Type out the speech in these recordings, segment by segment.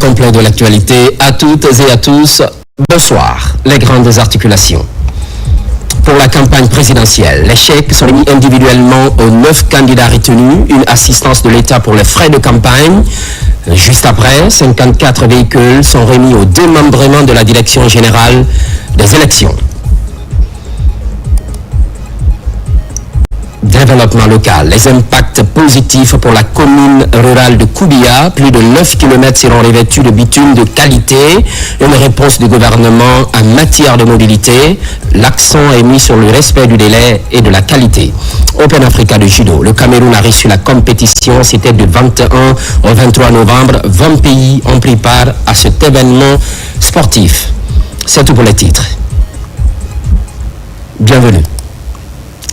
complet de l'actualité à toutes et à tous. Bonsoir. Les grandes articulations. Pour la campagne présidentielle, les chèques sont remis individuellement aux 9 candidats retenus, une assistance de l'État pour les frais de campagne. Juste après, 54 véhicules sont remis au démembrement de la Direction générale des élections. Développement local, les impacts positifs pour la commune rurale de Koubia, plus de 9 km seront revêtus de bitume de qualité, une réponse du gouvernement en matière de mobilité, l'accent est mis sur le respect du délai et de la qualité. Open Africa de judo, le Cameroun a reçu la compétition, c'était du 21 au 23 novembre, 20 pays ont pris part à cet événement sportif. C'est tout pour les titres. Bienvenue.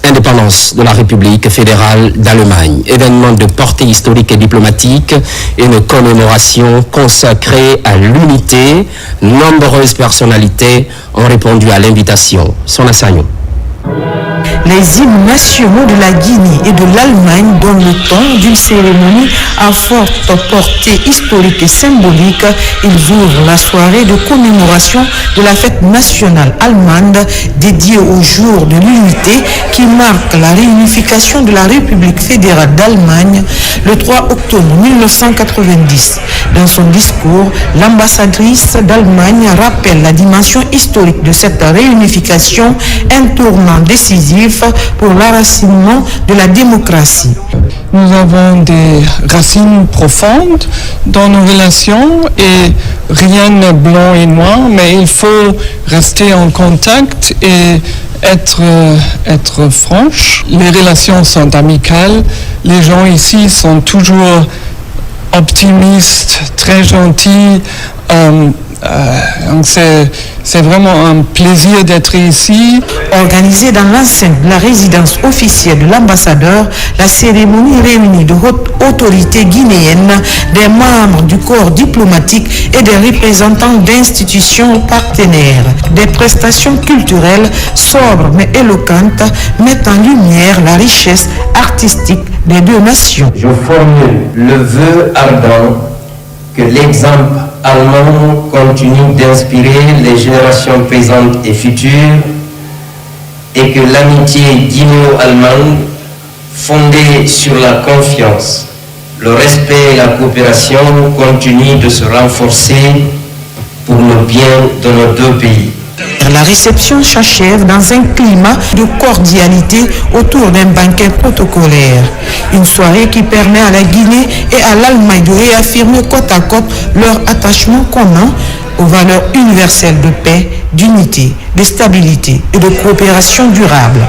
Indépendance de la République fédérale d'Allemagne, événement de portée historique et diplomatique, une commémoration consacrée à l'unité. Nombreuses personnalités ont répondu à l'invitation. Son assaillant. Les hymnes nationaux de la Guinée et de l'Allemagne donnent le ton d'une cérémonie à forte portée historique et symbolique. Ils ouvrent la soirée de commémoration de la fête nationale allemande dédiée au jour de l'unité qui marque la réunification de la République fédérale d'Allemagne le 3 octobre 1990. Dans son discours, l'ambassadrice d'Allemagne rappelle la dimension historique de cette réunification, un tournant décisif pour l'enracinement de la démocratie. Nous avons des racines profondes dans nos relations et rien n'est blanc et noir, mais il faut rester en contact et être franche. Les relations sont amicales, les gens ici sont toujours optimistes, très gentils. Donc c'est vraiment un plaisir d'être ici. Organisée dans l'enceinte de la résidence officielle de l'ambassadeur, la cérémonie réunit de hautes autorités guinéennes, des membres du corps diplomatique et des représentants d'institutions partenaires. Des prestations culturelles sobres mais éloquentes mettent en lumière la richesse artistique des deux nations. Je formule le vœu ardent que l'exemple allemand continue d'inspirer les générations présentes et futures et que l'amitié guinéo-allemande, fondée sur la confiance, le respect et la coopération, continue de se renforcer pour le bien de nos deux pays. La réception s'achève dans un climat de cordialité autour d'un banquet protocolaire. Une soirée qui permet à la Guinée et à l'Allemagne de réaffirmer côte à côte leur attachement commun aux valeurs universelles de paix, d'unité, de stabilité et de coopération durable.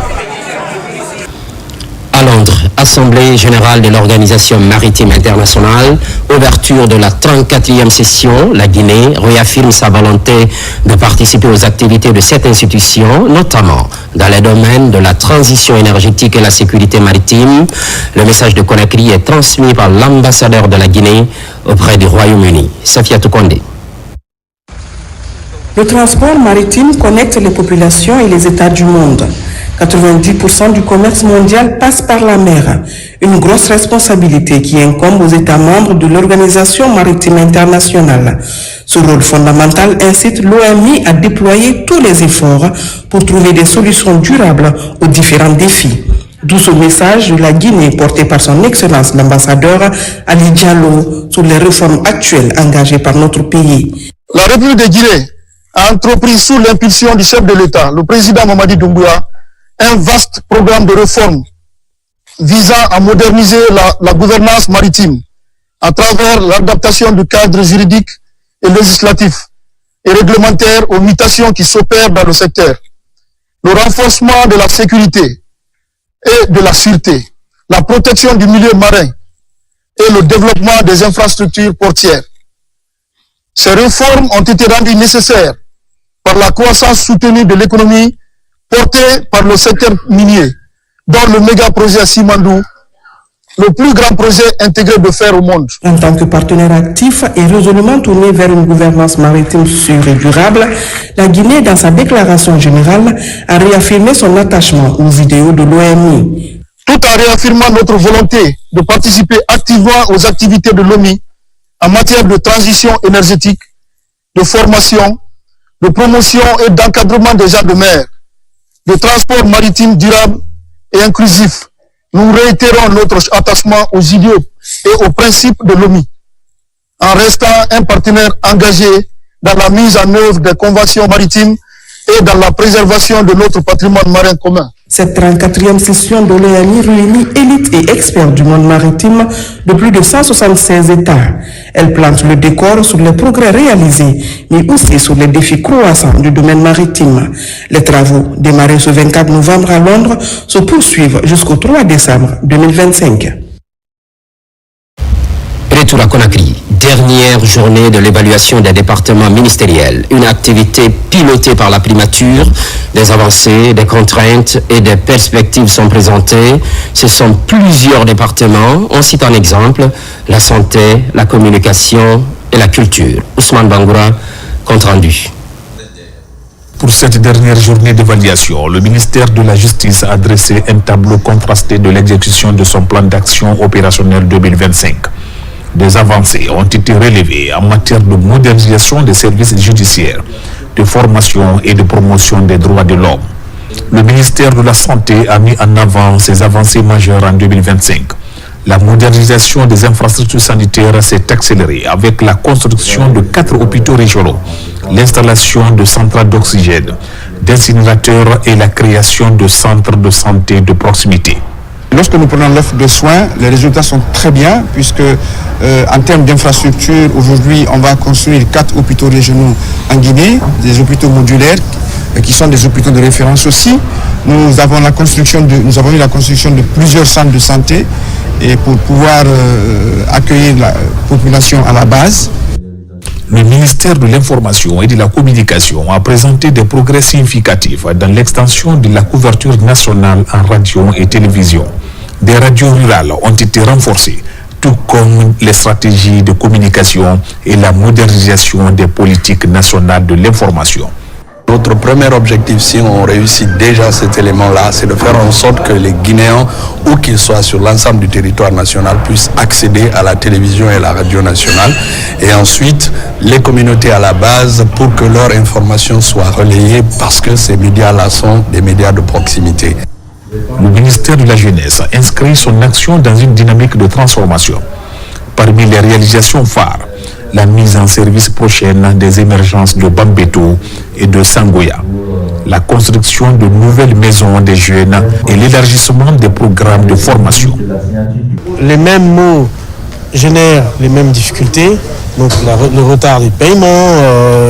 À Londres, Assemblée générale de l'Organisation maritime internationale, ouverture de la 34e session, la Guinée réaffirme sa volonté de participer aux activités de cette institution, notamment dans les domaines de la transition énergétique et la sécurité maritime. Le message de Conakry est transmis par l'ambassadeur de la Guinée auprès du Royaume-Uni. Safiatou Kondé. Le transport maritime connecte les populations et les États du monde. 90% du commerce mondial passe par la mer, une grosse responsabilité qui incombe aux États membres de l'Organisation maritime internationale. Ce rôle fondamental incite l'OMI à déployer tous les efforts pour trouver des solutions durables aux différents défis. D'où ce message de la Guinée porté par son Excellence l'ambassadeur Ali Diallo sur les réformes actuelles engagées par notre pays. La République de Guinée a entrepris sous l'impulsion du chef de l'État, le président Mamadi Doumbouya, un vaste programme de réforme visant à moderniser la gouvernance maritime à travers l'adaptation du cadre juridique et législatif et réglementaire aux mutations qui s'opèrent dans le secteur, le renforcement de la sécurité et de la sûreté, la protection du milieu marin et le développement des infrastructures portières. Ces réformes ont été rendues nécessaires par la croissance soutenue de l'économie portée par le secteur minier, dans le méga-projet Simandou, le plus grand projet intégré de fer au monde. En tant que partenaire actif et résolument tourné vers une gouvernance maritime sûre et durable, la Guinée, dans sa déclaration générale, a réaffirmé son attachement aux idéaux de l'OMI. Tout en réaffirmant notre volonté de participer activement aux activités de l'OMI, en matière de transition énergétique, de formation, de promotion et d'encadrement des gens de mer, de transport maritime durable et inclusif. Nous réitérons notre attachement aux idéaux et aux principes de l'OMI, en restant un partenaire engagé dans la mise en œuvre des conventions maritimes et dans la préservation de notre patrimoine marin commun. Cette 34e session de l'ONU réunit élites et experts du monde maritime de plus de 176 États. Elle plante le décor sur les progrès réalisés, mais aussi sur les défis croissants du domaine maritime. Les travaux, démarrés ce 24 novembre à Londres, se poursuivent jusqu'au 3 décembre 2025. Retour à Conakry, dernière journée de l'évaluation des départements ministériels. Une activité pilotée par la primature. Des avancées, des contraintes et des perspectives sont présentées. Ce sont plusieurs départements. On cite en exemple la santé, la communication et la culture. Ousmane Bangoura, compte rendu. Pour cette dernière journée d'évaluation, le ministère de la Justice a dressé un tableau contrasté de l'exécution de son plan d'action opérationnel 2025. Des avancées ont été relevées en matière de modernisation des services judiciaires, de formation et de promotion des droits de l'homme. Le ministère de la Santé a mis en avant ces avancées majeures en 2025. La modernisation des infrastructures sanitaires s'est accélérée avec la construction de 4 hôpitaux régionaux, l'installation de centrales d'oxygène, d'incinérateurs et la création de centres de santé de proximité. Lorsque nous prenons l'offre de soins, les résultats sont très bien puisque en termes d'infrastructure, aujourd'hui on va construire 4 hôpitaux régionaux en Guinée, des hôpitaux modulaires qui sont des hôpitaux de référence aussi. Nous avons eu la construction de plusieurs centres de santé et pour pouvoir accueillir la population à la base. Le ministère de l'Information et de la Communication a présenté des progrès significatifs dans l'extension de la couverture nationale en radio et télévision. Des radios rurales ont été renforcées, tout comme les stratégies de communication et la modernisation des politiques nationales de l'information. Notre premier objectif, si on réussit déjà cet élément-là, c'est de faire en sorte que les Guinéens, où qu'ils soient sur l'ensemble du territoire national, puissent accéder à la télévision et à la radio nationale. Et ensuite, les communautés à la base, pour que leur information soit relayée, parce que ces médias-là sont des médias de proximité. Le ministère de la Jeunesse inscrit son action dans une dynamique de transformation. Parmi les réalisations phares, la mise en service prochaine des émergences de Bambeto et de Sangoya, la construction de nouvelles maisons des jeunes et l'élargissement des programmes de formation. Les mêmes mots génèrent les mêmes difficultés, donc le retard des paiements,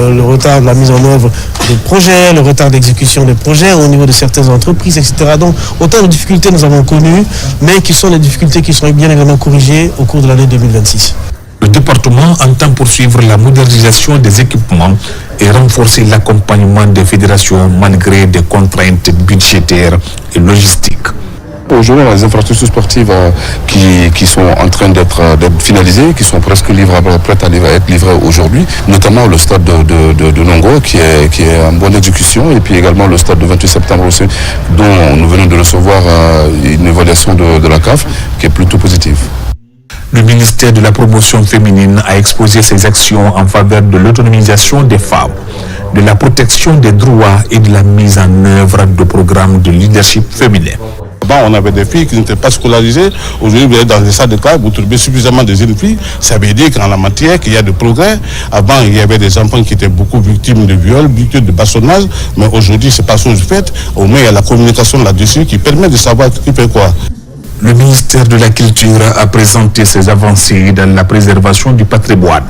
le retard de la mise en œuvre des projets, le retard d'exécution des projets au niveau de certaines entreprises, etc. Donc autant de difficultés nous avons connues, mais qui sont les difficultés qui seront bien évidemment corrigées au cours de l'année 2026. Le département entend poursuivre la modernisation des équipements et renforcer l'accompagnement des fédérations malgré des contraintes budgétaires et logistiques. Aujourd'hui, les infrastructures sportives qui sont en train d'être finalisées, qui sont presque livrables, prêtes à être livrées aujourd'hui, notamment le stade de Nongo qui est en bonne exécution, et puis également le stade de 28 septembre aussi, dont nous venons de recevoir une évaluation de la CAF qui est plutôt positive. Le ministère de la Promotion féminine a exposé ses actions en faveur de l'autonomisation des femmes, de la protection des droits et de la mise en œuvre de programmes de leadership féminin. Avant, on avait des filles qui n'étaient pas scolarisées. Aujourd'hui, vous êtes dans des salles de classe, vous trouvez suffisamment de jeunes filles. Ça veut dire qu'en la matière, qu'il y a de progrès. Avant, il y avait des enfants qui étaient beaucoup victimes de viols, victimes de bâtonnage. Mais aujourd'hui, c'est pas chose faite. Au moins, il y a la communication là-dessus qui permet de savoir qui fait quoi. Le ministère de la Culture a présenté ses avancées dans la préservation du patrimoine,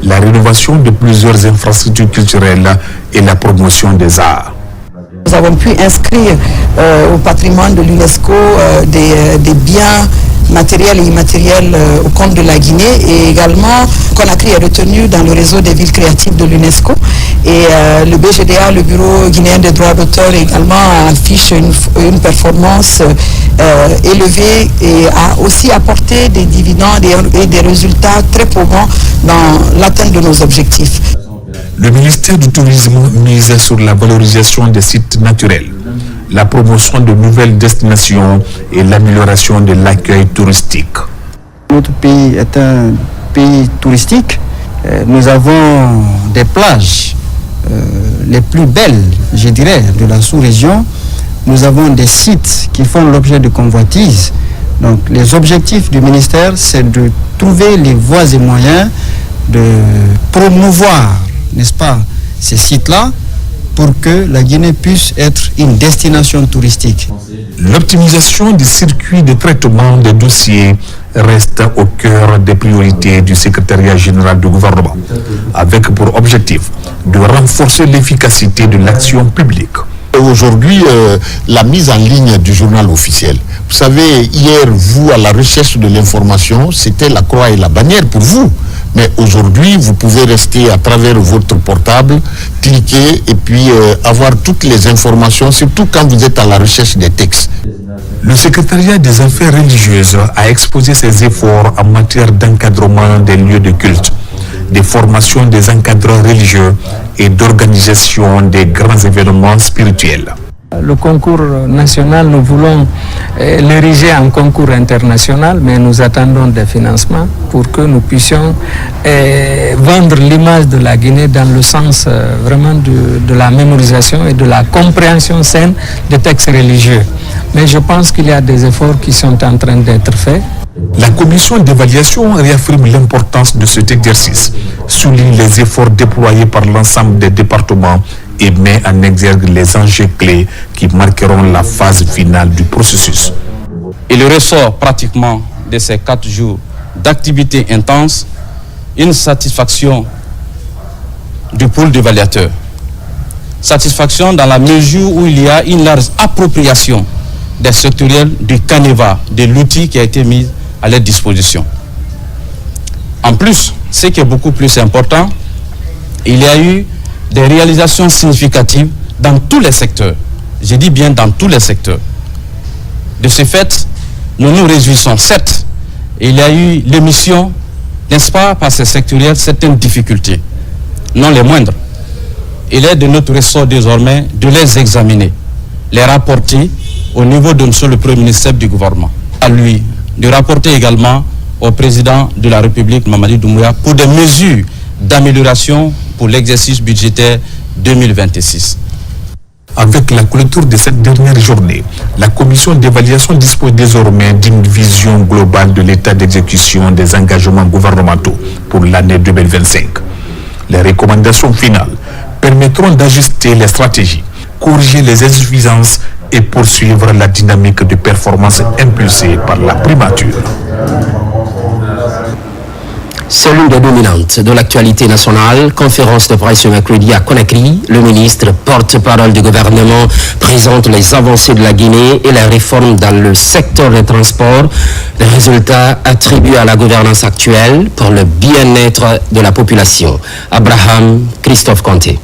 la rénovation de plusieurs infrastructures culturelles et la promotion des arts. Nous avons pu inscrire au patrimoine de l'UNESCO des biens matériels et immatériels au compte de la Guinée, et également Conakry est retenu dans le réseau des villes créatives de l'UNESCO, et le BGDA, le Bureau guinéen des droits d'auteur, également affiche une performance élevée et a aussi apporté des dividendes et des résultats très probants dans l'atteinte de nos objectifs. Le ministère du Tourisme mise sur la valorisation des sites naturels, la promotion de nouvelles destinations et l'amélioration de l'accueil touristique. Notre pays est un pays touristique. Nous avons des plages les plus belles, je dirais, de la sous-région. Nous avons des sites qui font l'objet de convoitises. Donc les objectifs du ministère, c'est de trouver les voies et moyens de promouvoir, n'est-ce pas, ces sites-là pour que la Guinée puisse être une destination touristique. L'optimisation des circuits de traitement des dossiers reste au cœur des priorités du secrétariat général du gouvernement, avec pour objectif de renforcer l'efficacité de l'action publique. Aujourd'hui, la mise en ligne du journal officiel. Vous savez, hier, vous, à la recherche de l'information, c'était la croix et la bannière pour vous. Mais aujourd'hui, vous pouvez rester à travers votre portable, cliquer et puis avoir toutes les informations, surtout quand vous êtes à la recherche des textes. Le secrétariat des affaires religieuses a exposé ses efforts en matière d'encadrement des lieux de culte, des formations des encadreurs religieux et d'organisation des grands événements spirituels. Le concours national, nous voulons l'ériger en concours international, mais nous attendons des financements pour que nous puissions vendre l'image de la Guinée dans le sens vraiment de la mémorisation et de la compréhension saine des textes religieux. Mais je pense qu'il y a des efforts qui sont en train d'être faits. La commission d'évaluation réaffirme l'importance de cet exercice, souligne les efforts déployés par l'ensemble des départements et met en exergue les enjeux clés qui marqueront la phase finale du processus. Il ressort pratiquement de ces 4 jours d'activité intense une satisfaction du pool d'évaluateurs. Satisfaction dans la mesure où il y a une large appropriation des sectoriels du Caneva, de l'outil qui a été mis à leur disposition. En plus, ce qui est beaucoup plus important, il y a eu des réalisations significatives dans tous les secteurs. Je dis bien dans tous les secteurs. De ce fait, nous nous réjouissons. Certes, il y a eu l'émission, n'est-ce pas, par ces sectoriels, certaines difficultés, non les moindres. Il est de notre ressort désormais de les examiner, les rapporter au niveau de monsieur le Premier ministre du gouvernement. À lui, de rapporter également au président de la République, Mamadi Doumbouya, pour des mesures d'amélioration pour l'exercice budgétaire 2026. Avec la clôture de cette dernière journée, la commission d'évaluation dispose désormais d'une vision globale de l'état d'exécution des engagements gouvernementaux pour l'année 2025. Les recommandations finales permettront d'ajuster les stratégies, corriger les insuffisances et poursuivre la dynamique de performance impulsée par la primature. C'est l'une des dominantes de l'actualité nationale. Conférence de presse ce mercredi à Conakry. Le ministre, porte-parole du gouvernement, présente les avancées de la Guinée et les réformes dans le secteur des transports. Les résultats attribués à la gouvernance actuelle pour le bien-être de la population. Abraham Christophe Conté.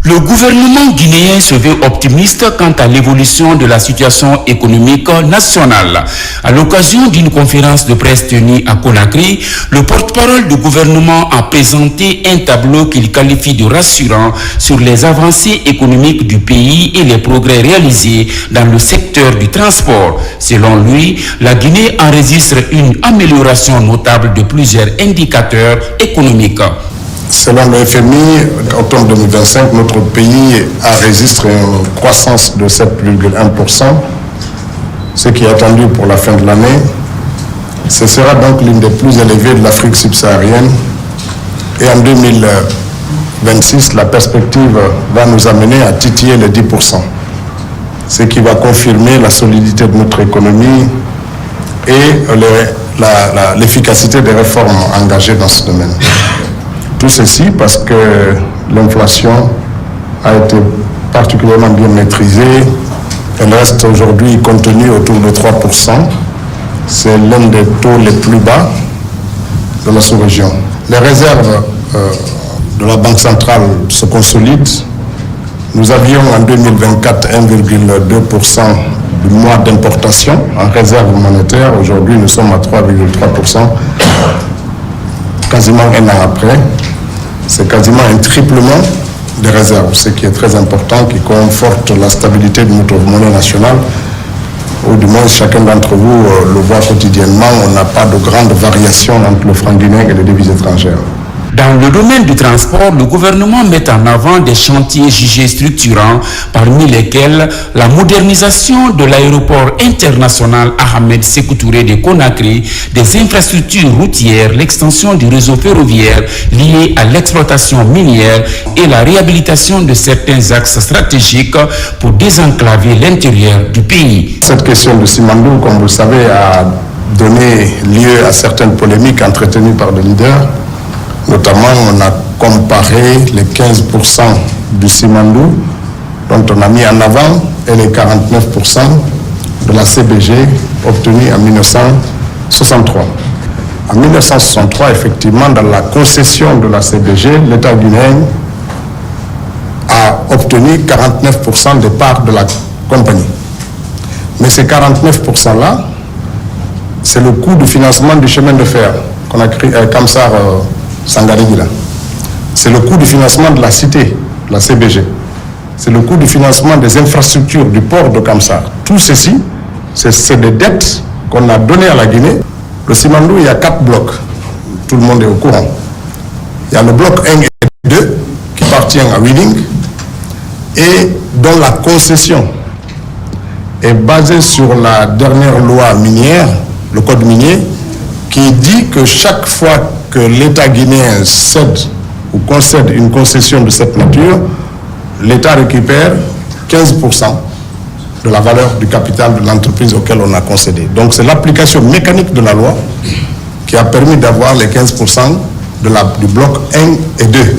Le gouvernement guinéen se veut optimiste quant à l'évolution de la situation économique nationale. À l'occasion d'une conférence de presse tenue à Conakry, le porte-parole du gouvernement a présenté un tableau qu'il qualifie de rassurant sur les avancées économiques du pays et les progrès réalisés dans le secteur du transport. Selon lui, la Guinée enregistre une amélioration notable de plusieurs indicateurs économiques. Selon le FMI, en octobre 2025, notre pays a enregistré une croissance de 7,1%, ce qui est attendu pour la fin de l'année. Ce sera donc l'une des plus élevées de l'Afrique subsaharienne. Et en 2026, la perspective va nous amener à titiller les 10%, ce qui va confirmer la solidité de notre économie et l'efficacité des réformes engagées dans ce domaine. Tout ceci parce que l'inflation a été particulièrement bien maîtrisée. Elle reste aujourd'hui contenue autour de 3%. C'est l'un des taux les plus bas de la sous-région. Les réserves de la Banque centrale se consolident. Nous avions en 2024 1,2% du mois d'importation en réserve monétaire. Aujourd'hui, nous sommes à 3,3%, quasiment un an après. C'est quasiment un triplement des réserves, ce qui est très important, qui conforte la stabilité de notre monnaie nationale ou du moins chacun d'entre vous le voit quotidiennement, on n'a pas de grande variation entre le franc guinéen et les devises étrangères. Dans le domaine du transport, le gouvernement met en avant des chantiers jugés structurants, parmi lesquels la modernisation de l'aéroport international Ahmed Sékou Touré de Conakry, des infrastructures routières, l'extension du réseau ferroviaire lié à l'exploitation minière et la réhabilitation de certains axes stratégiques pour désenclaver l'intérieur du pays. Cette question de Simandou, comme vous le savez, a donné lieu à certaines polémiques entretenues par les leaders. Notamment, on a comparé les 15% du Simandou, dont on a mis en avant, et les 49% de la CBG obtenus en 1963. En 1963, effectivement, dans la concession de la CBG, l'État guinéen a obtenu 49% des parts de la compagnie. Mais ces 49%-là, c'est le coût du financement du chemin de fer qu'on a créé Kamsar Sangarigila. C'est le coût du financement de la cité, la CBG. C'est le coût du financement des infrastructures du port de Kamsar. Tout ceci, c'est des dettes qu'on a données à la Guinée. Le Simandou, il y a 4 blocs. Tout le monde est au courant. Il y a le bloc 1 et 2 qui appartient à Wheeling et dont la concession est basée sur la dernière loi minière, le code minier, qui dit que chaque fois que l'État guinéen cède ou concède une concession de cette nature, l'État récupère 15% de la valeur du capital de l'entreprise auquel on a concédé. Donc c'est l'application mécanique de la loi qui a permis d'avoir les 15% du bloc 1 et 2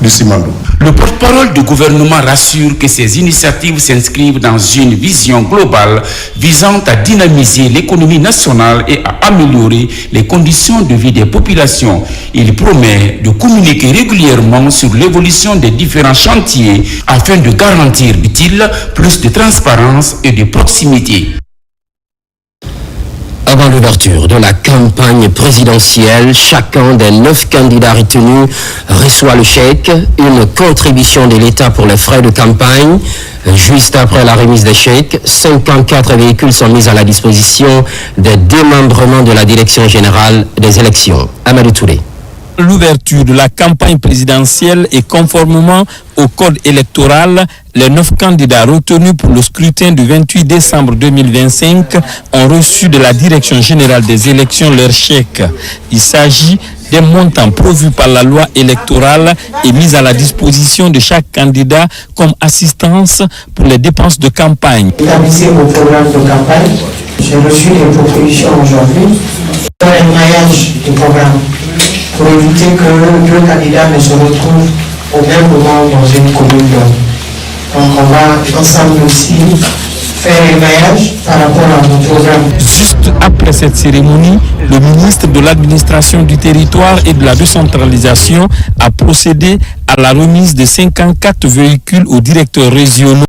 du Simandou. Le porte-parole du gouvernement rassure que ces initiatives s'inscrivent dans une vision globale visant à dynamiser l'économie nationale et à améliorer les conditions de vie des populations. Il promet de communiquer régulièrement sur l'évolution des différents chantiers afin de garantir, dit-il, plus de transparence et de proximité. Avant l'ouverture de la campagne présidentielle, chacun des 9 candidats retenus reçoit le chèque, une contribution de l'État pour les frais de campagne. Juste après la remise des chèques, 54 véhicules sont mis à la disposition des démembrements de la Direction générale des élections. Amadou Touré. L'ouverture de la campagne présidentielle et conformément au code électoral, les 9 candidats retenus pour le scrutin du 28 décembre 2025 ont reçu de la Direction générale des élections leur chèque. Il s'agit des montants prévus par la loi électorale et mis à la disposition de chaque candidat comme assistance pour les dépenses de campagne. Établissez vos programmes de campagne. J'ai reçu des propositions aujourd'hui sur un maillage du programme pour éviter que 2 candidats ne se retrouvent au même moment dans une commune. Donc on va ensemble aussi faire un maillage par rapport à mon programme. Juste après cette cérémonie, le ministre de l'administration du territoire et de la décentralisation a procédé à la remise de 54 véhicules aux directeurs régionaux,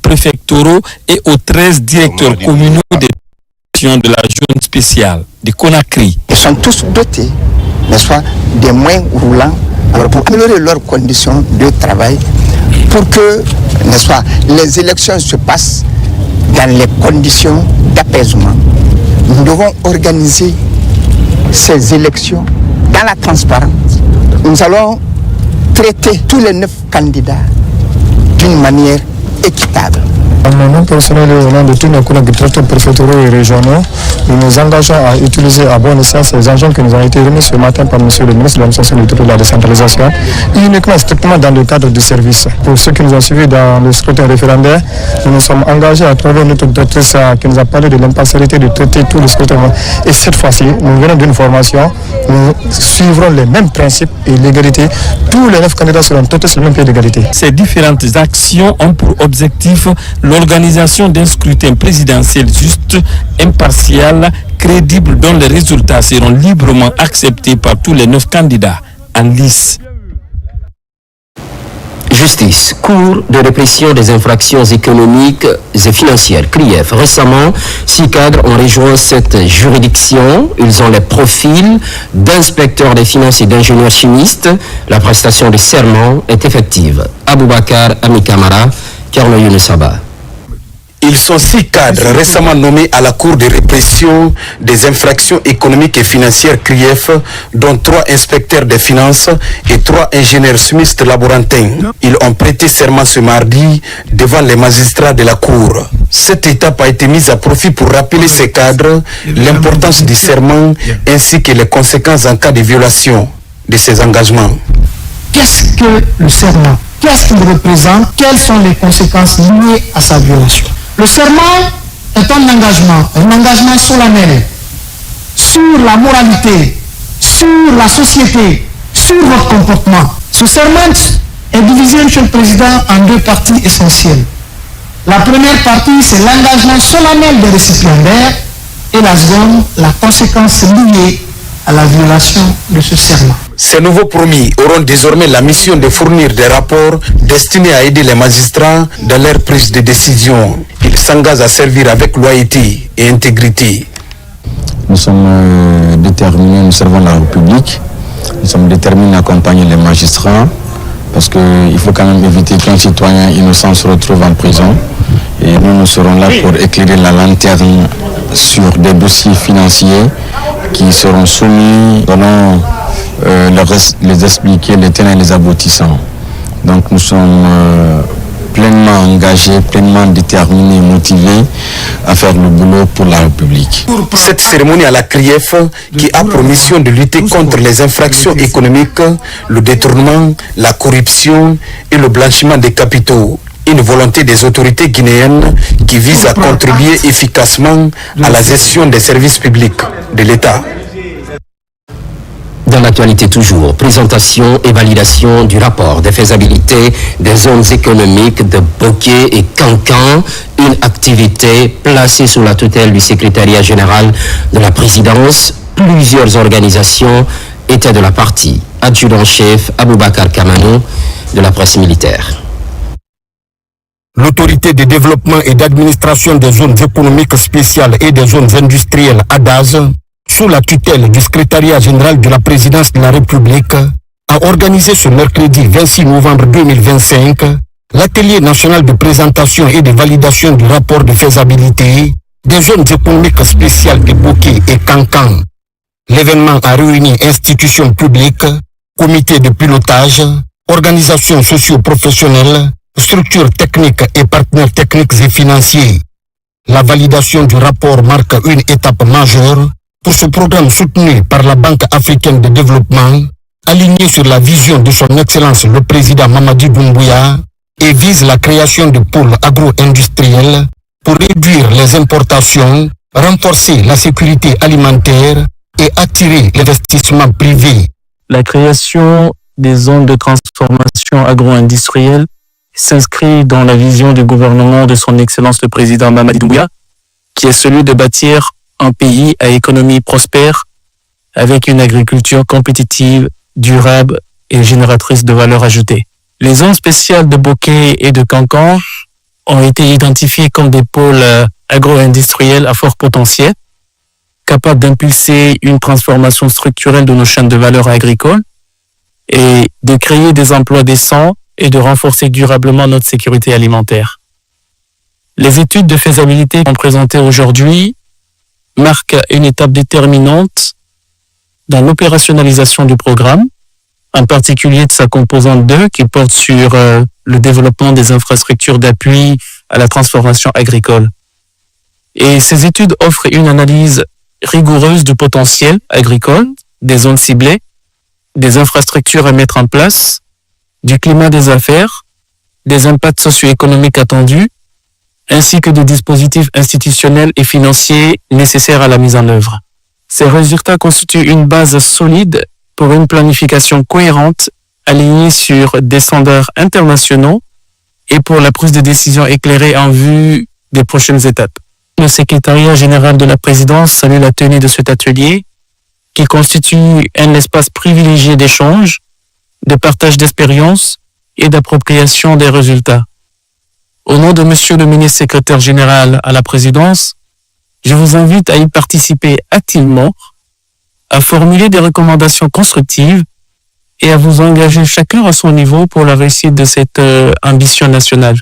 préfectoraux et aux 13 directeurs communaux des directions de la zone spéciale de Conakry. Ils sont tous dotés, n'est-ce pas, des moyens roulants pour améliorer leurs conditions de travail, pour que, n'est-ce pas, les élections se passent dans les conditions d'apaisement. Nous devons organiser ces élections dans la transparence. Nous allons traiter tous les 9 candidats d'une manière équitable. Mon nom personnel et au nom de tous nos collègues directeurs préfectoraux et régionaux, nous nous engageons à utiliser à bon escient ces agents qui nous ont été remis ce matin par M. le ministre de l'administration du territoire et de la décentralisation, uniquement strictement dans le cadre du service. Pour ceux qui nous ont suivis dans le scrutin référendaire, nous nous sommes engagés à travers notre directrice qui nous a parlé de l'impartialité de traiter tout le scrutin. Et cette fois-ci, nous venons d'une formation, nous suivrons les mêmes principes et l'égalité. Tous les 9 candidats seront traités sur le même pied d'égalité. Ces différentes actions ont pour objectif l'organisation d'un scrutin présidentiel juste, impartial, crédible, dont les résultats seront librement acceptés par tous les 9 candidats en lice. Justice, Cour de répression des infractions économiques et financières, CRIEF. Récemment, 6 cadres ont rejoint cette juridiction. Ils ont les profils d'inspecteurs des finances et d'ingénieurs chimistes. La prestation de serment est effective. Aboubakar Amikamara, Kerno Younusaba. Ils sont 6 cadres récemment nommés à la Cour de répression des infractions économiques et financières CRIEF, dont 3 inspecteurs des finances et 3 ingénieurs suisses laborantins. Ils ont prêté serment ce mardi devant les magistrats de la Cour. Cette étape a été mise à profit pour rappeler ces cadres l'importance du serment ainsi que les conséquences en cas de violation de ces engagements. Qu'est-ce que le serment? Qu'est-ce qu'il représente? Quelles sont les conséquences liées à sa violation? Le serment est un engagement solennel sur la moralité, sur la société, sur votre comportement. Ce serment est divisé, Monsieur le Président, en 2 parties essentielles. La première partie, c'est l'engagement solennel des récipiendaires et la seconde, la conséquence liée à la violation de ce serment. Ces nouveaux promis auront désormais la mission de fournir des rapports destinés à aider les magistrats dans leur prise de décision. Ils s'engagent à servir avec loyauté et intégrité. Nous sommes déterminés, nous servons la République. Nous sommes déterminés à accompagner les magistrats parce qu'il faut quand même éviter qu'un citoyen innocent se retrouve en prison. Et nous serons là pour éclairer la lanterne sur des dossiers financiers qui seront soumis, allons les expliquer, les tenants et les aboutissants. Donc nous sommes pleinement engagés, pleinement déterminés, motivés à faire le boulot pour la République. Cette cérémonie à la CRIEF qui a pour mission de lutter contre les infractions économiques, le détournement, la corruption et le blanchiment des capitaux. Une volonté des autorités guinéennes qui vise à contribuer efficacement à la gestion des services publics de l'État. Dans l'actualité toujours, présentation et validation du rapport de faisabilité des zones économiques de Boké et Kankan, une activité placée sous la tutelle du secrétariat général de la présidence. Plusieurs organisations étaient de la partie. Adjudant-chef Aboubakar Kamano de la presse militaire. L'autorité de développement et d'administration des zones économiques spéciales et des zones industrielles ADAZ, sous la tutelle du secrétariat général de la présidence de la République, a organisé ce mercredi 26 novembre 2025 l'atelier national de présentation et de validation du rapport de faisabilité des zones économiques spéciales de Boké et Kankan. L'événement a réuni institutions publiques, comités de pilotage, organisations socio-professionnelles, structures techniques et partenaires techniques et financiers. La validation du rapport marque une étape majeure pour ce programme soutenu par la Banque africaine de développement, aligné sur la vision de son Excellence le Président Mamadi Doumbouya et vise la création de pôles agro-industriels pour réduire les importations, renforcer la sécurité alimentaire et attirer l'investissement privé. La création des zones de transformation agro-industrielle s'inscrit dans la vision du gouvernement de son Excellence le Président Mamadi Doumbouya, qui est celui de bâtir un pays à économie prospère avec une agriculture compétitive, durable et génératrice de valeur ajoutée. Les zones spéciales de Boké et de Kankan ont été identifiées comme des pôles agro-industriels à fort potentiel, capables d'impulser une transformation structurelle de nos chaînes de valeur agricoles et de créer des emplois décents et de renforcer durablement notre sécurité alimentaire. Les études de faisabilité qu'on présentées aujourd'hui marquent une étape déterminante dans l'opérationnalisation du programme, en particulier de sa composante 2 qui porte sur le développement des infrastructures d'appui à la transformation agricole. Et ces études offrent une analyse rigoureuse du potentiel agricole, des zones ciblées, des infrastructures à mettre en place, du climat des affaires, des impacts socio-économiques attendus, ainsi que des dispositifs institutionnels et financiers nécessaires à la mise en œuvre. Ces résultats constituent une base solide pour une planification cohérente, alignée sur des standards internationaux et pour la prise de décision éclairée en vue des prochaines étapes. Le secrétariat général de la présidence salue la tenue de cet atelier qui constitue un espace privilégié d'échange, de partage d'expériences et d'appropriation des résultats. Au nom de Monsieur le ministre secrétaire général à la présidence, je vous invite à y participer activement, à formuler des recommandations constructives et à vous engager chacun à son niveau pour la réussite de cette ambition nationale.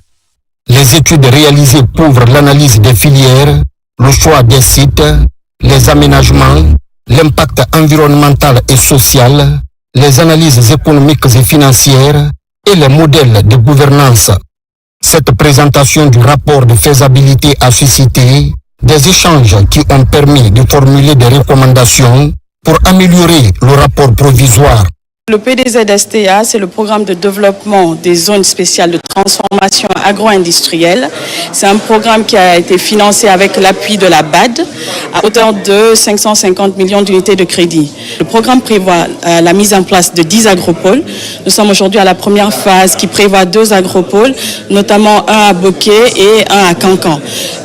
Les études réalisées couvrent l'analyse des filières, le choix des sites, les aménagements, l'impact environnemental et social, les analyses économiques et financières et les modèles de gouvernance. Cette présentation du rapport de faisabilité a suscité des échanges qui ont permis de formuler des recommandations pour améliorer le rapport provisoire. Le PDZ-STA, c'est le programme de développement des zones spéciales de transformation agro-industrielle. C'est un programme qui a été financé avec l'appui de la BAD à hauteur de 550 millions d'unités de crédit. Le programme prévoit la mise en place de 10 agropoles. Nous sommes aujourd'hui à la première phase qui prévoit 2 agropoles, notamment un à Bokeh et un à Cancan,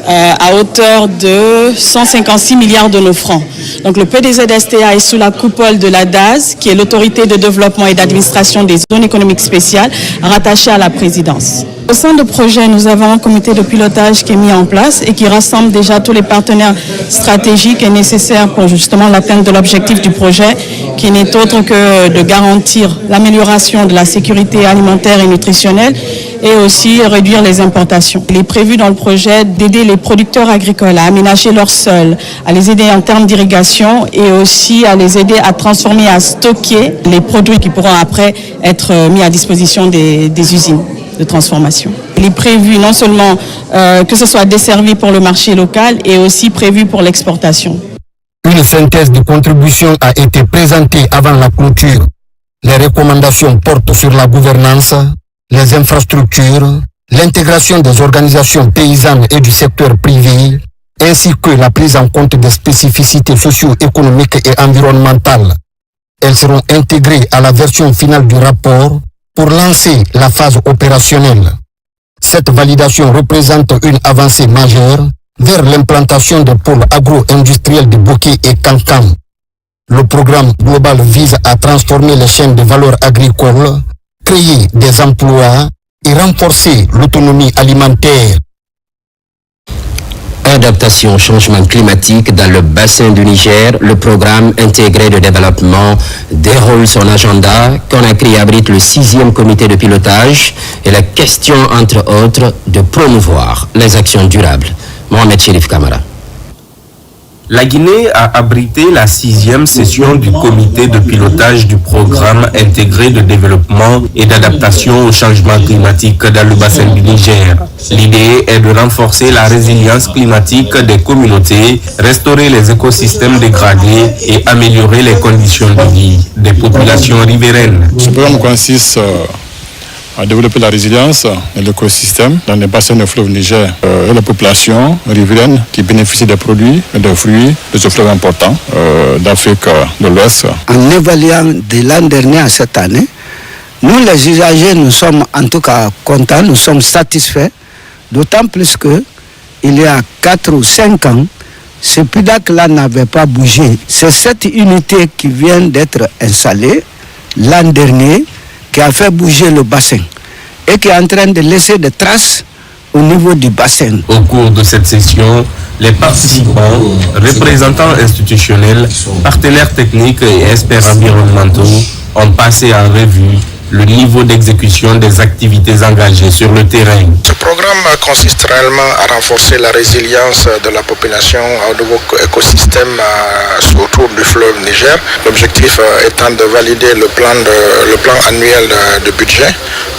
à hauteur de 156 milliards de nos francs. Donc le PDZ-STA est sous la coupole de la DAS, qui est l'autorité de développement et d'administration des zones économiques spéciales, rattachée à la présidence. Au sein du projet, nous avons un comité de pilotage qui est mis en place et qui rassemble déjà tous les partenaires stratégiques et nécessaires pour justement l'atteinte de l'objectif du projet, qui n'est autre que de garantir l'amélioration de la sécurité alimentaire et nutritionnelle et aussi réduire les importations. Il est prévu dans le projet d'aider les producteurs agricoles à aménager leur sol, à les aider en termes d'irrigation et aussi à les aider à transformer, à stocker les produits qui pourront après être mis à disposition des usines de transformation. Il est prévu non seulement que ce soit desservi pour le marché local et aussi prévu pour l'exportation. Une synthèse de contribution a été présentée avant la clôture. Les recommandations portent sur la gouvernance, les infrastructures, l'intégration des organisations paysannes et du secteur privé, ainsi que la prise en compte des spécificités socio-économiques et environnementales. Elles seront intégrées à la version finale du rapport pour lancer la phase opérationnelle. Cette validation représente une avancée majeure vers l'implantation des pôles agro-industriels de Bokeh et Cancan. Le programme global vise à transformer les chaînes de valeur agricole, créer des emplois et renforcer l'autonomie alimentaire. Adaptation au changement climatique dans le bassin du Niger, le programme intégré de développement déroule son agenda. Conakry abrite le 6e comité de pilotage et la question, entre autres, de promouvoir les actions durables. Mohamed Chérif Kamara. La Guinée a abrité la 6e session du comité de pilotage du programme intégré de développement et d'adaptation au changement climatique dans le bassin du Niger. L'idée est de renforcer la résilience climatique des communautés, restaurer les écosystèmes dégradés et améliorer les conditions de vie des populations riveraines. Ce programme consiste à développer la résilience de l'écosystème dans les bassins de fleuve Niger et les populations riveraines qui bénéficient des produits et des fruits de ce fleuve important d'Afrique de l'Ouest. En évaluant de l'an dernier à cette année, nous les usagers, nous sommes en tout cas contents, nous sommes satisfaits, d'autant plus que il y a 4 ou 5 ans, ce PUDAC-là n'avait pas bougé. C'est cette unité qui vient d'être installée l'an dernier qui a fait bouger le bassin et qui est en train de laisser des traces au niveau du bassin. Au cours de cette session, les participants, représentants institutionnels, partenaires techniques et experts environnementaux ont passé en revue le niveau d'exécution des activités engagées sur le terrain. Ce programme consiste réellement à renforcer la résilience de la population au nouveau écosystème autour du fleuve Niger. L'objectif étant de valider le plan annuel de budget,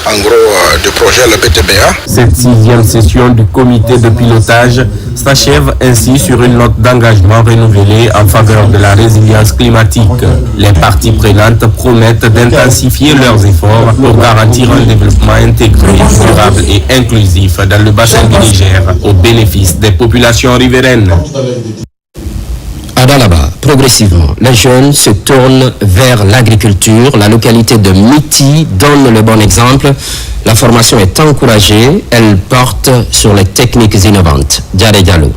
en gros du projet, le PTBA. Cette 6e session du comité de pilotage s'achève ainsi sur une note d'engagement renouvelée en faveur de la résilience climatique. Les parties prenantes promettent d'intensifier leurs efforts pour garantir un développement intégré, durable et inclusif dans le bassin du Niger au bénéfice des populations riveraines. À Dalaba, progressivement, les jeunes se tournent vers l'agriculture. La localité de Miti donne le bon exemple. La formation est encouragée. Elle porte sur les techniques innovantes. Diaré Diallo.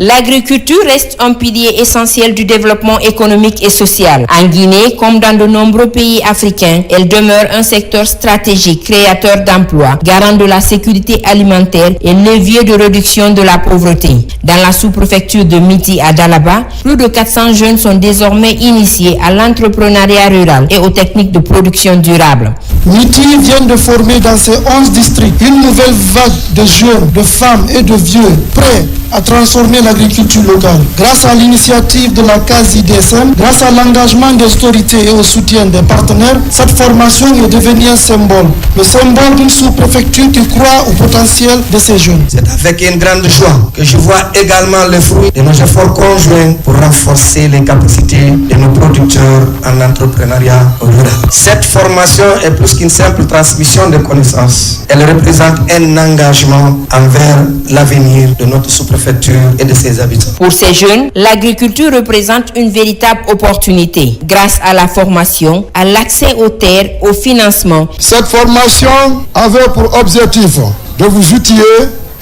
L'agriculture reste un pilier essentiel du développement économique et social. En Guinée, comme dans de nombreux pays africains, elle demeure un secteur stratégique, créateur d'emplois, garant de la sécurité alimentaire et levier de réduction de la pauvreté. Dans la sous-préfecture de Miti à Dalaba, plus de 400 jeunes sont désormais initiés à l'entrepreneuriat rural et aux techniques de production durable. Miti vient de former dans ses 11 districts une nouvelle vague de jeunes, de femmes et de vieux prêts à transformer l'agriculture locale. Grâce à l'initiative de la CASI-DSM, grâce à l'engagement des autorités et au soutien des partenaires, cette formation est devenue un symbole. Le symbole d'une sous-préfecture qui croit au potentiel de ces jeunes. C'est avec une grande joie que je vois également le fruit de nos efforts conjoints pour renforcer les capacités de nos producteurs en entrepreneuriat rural. Cette formation est plus qu'une simple transmission de connaissances. Elle représente un engagement envers l'avenir de notre sous-préfecture et de ses habitants. Pour ces jeunes, l'agriculture représente une véritable opportunité grâce à la formation, à l'accès aux terres, au financement. Cette formation avait pour objectif de vous outiller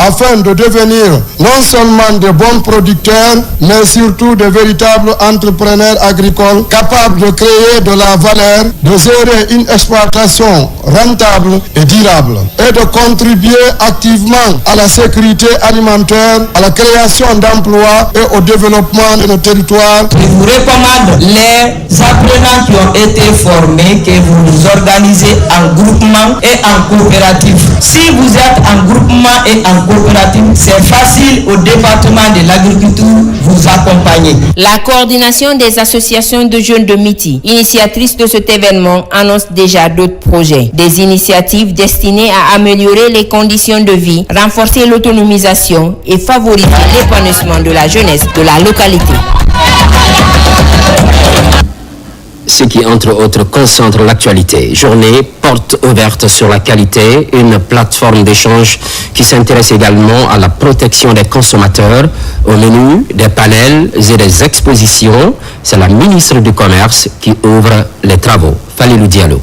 afin de devenir non seulement de bons producteurs, mais surtout de véritables entrepreneurs agricoles capables de créer de la valeur, de gérer une exploitation rentable et durable, et de contribuer activement à la sécurité alimentaire, à la création d'emplois et au développement de nos territoires. Je vous recommande les apprenants qui ont été formés que vous vous organisez en groupement et en coopérative. Si vous êtes en groupement et en coopérative, c'est facile au département de l'agriculture vous accompagner. La coordination des associations de jeunes de Miti, initiatrice de cet événement, annonce déjà d'autres projets. Des initiatives destinées à améliorer les conditions de vie, renforcer l'autonomisation et favoriser l'épanouissement de la jeunesse de la localité. Ce qui, entre autres, concentre l'actualité. Journée porte ouverte sur la qualité, une plateforme d'échange qui s'intéresse également à la protection des consommateurs, au menu des panels et des expositions. C'est la ministre du Commerce qui ouvre les travaux. Falilou Diallo.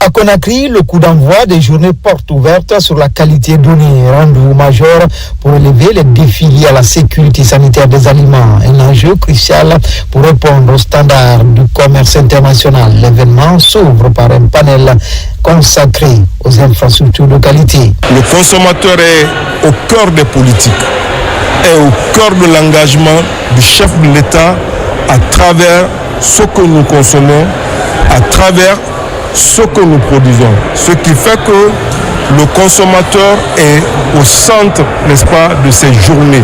À Conakry, le coup d'envoi des journées portes ouvertes sur la qualité donnée rendez-vous majeur pour élever les défis liés à la sécurité sanitaire des aliments. Un enjeu crucial pour répondre aux standards du commerce international. L'événement s'ouvre par un panel consacré aux infrastructures de qualité. Le consommateur est au cœur des politiques, est au cœur de l'engagement du chef de l'État à travers ce que nous consommons, à travers ce que nous produisons. Ce qui fait que le consommateur est au centre, n'est-ce pas, de ces journées,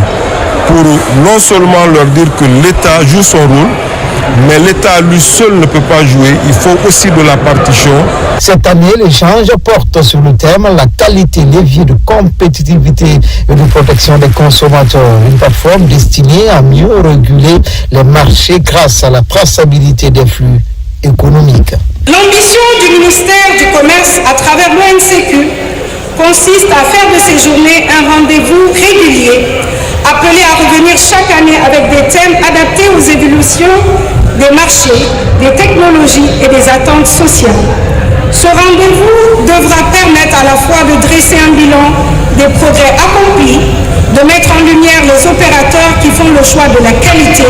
pour non seulement leur dire que l'État joue son rôle, mais l'État lui seul ne peut pas jouer, il faut aussi de la partition. Cette année, l'échange porte sur le thème la qualité, levier de compétitivité et de protection des consommateurs. Une plateforme destinée à mieux réguler les marchés grâce à la traçabilité des flux économiques. L'ambition du ministère du Commerce à travers l'ONCQ consiste à faire de ces journées un rendez-vous régulier, appelé à revenir chaque année avec des thèmes adaptés aux évolutions des marchés, des technologies et des attentes sociales. Ce rendez-vous devra permettre à la fois de dresser un bilan des progrès accomplis, de mettre en lumière les opérateurs qui font le choix de la qualité,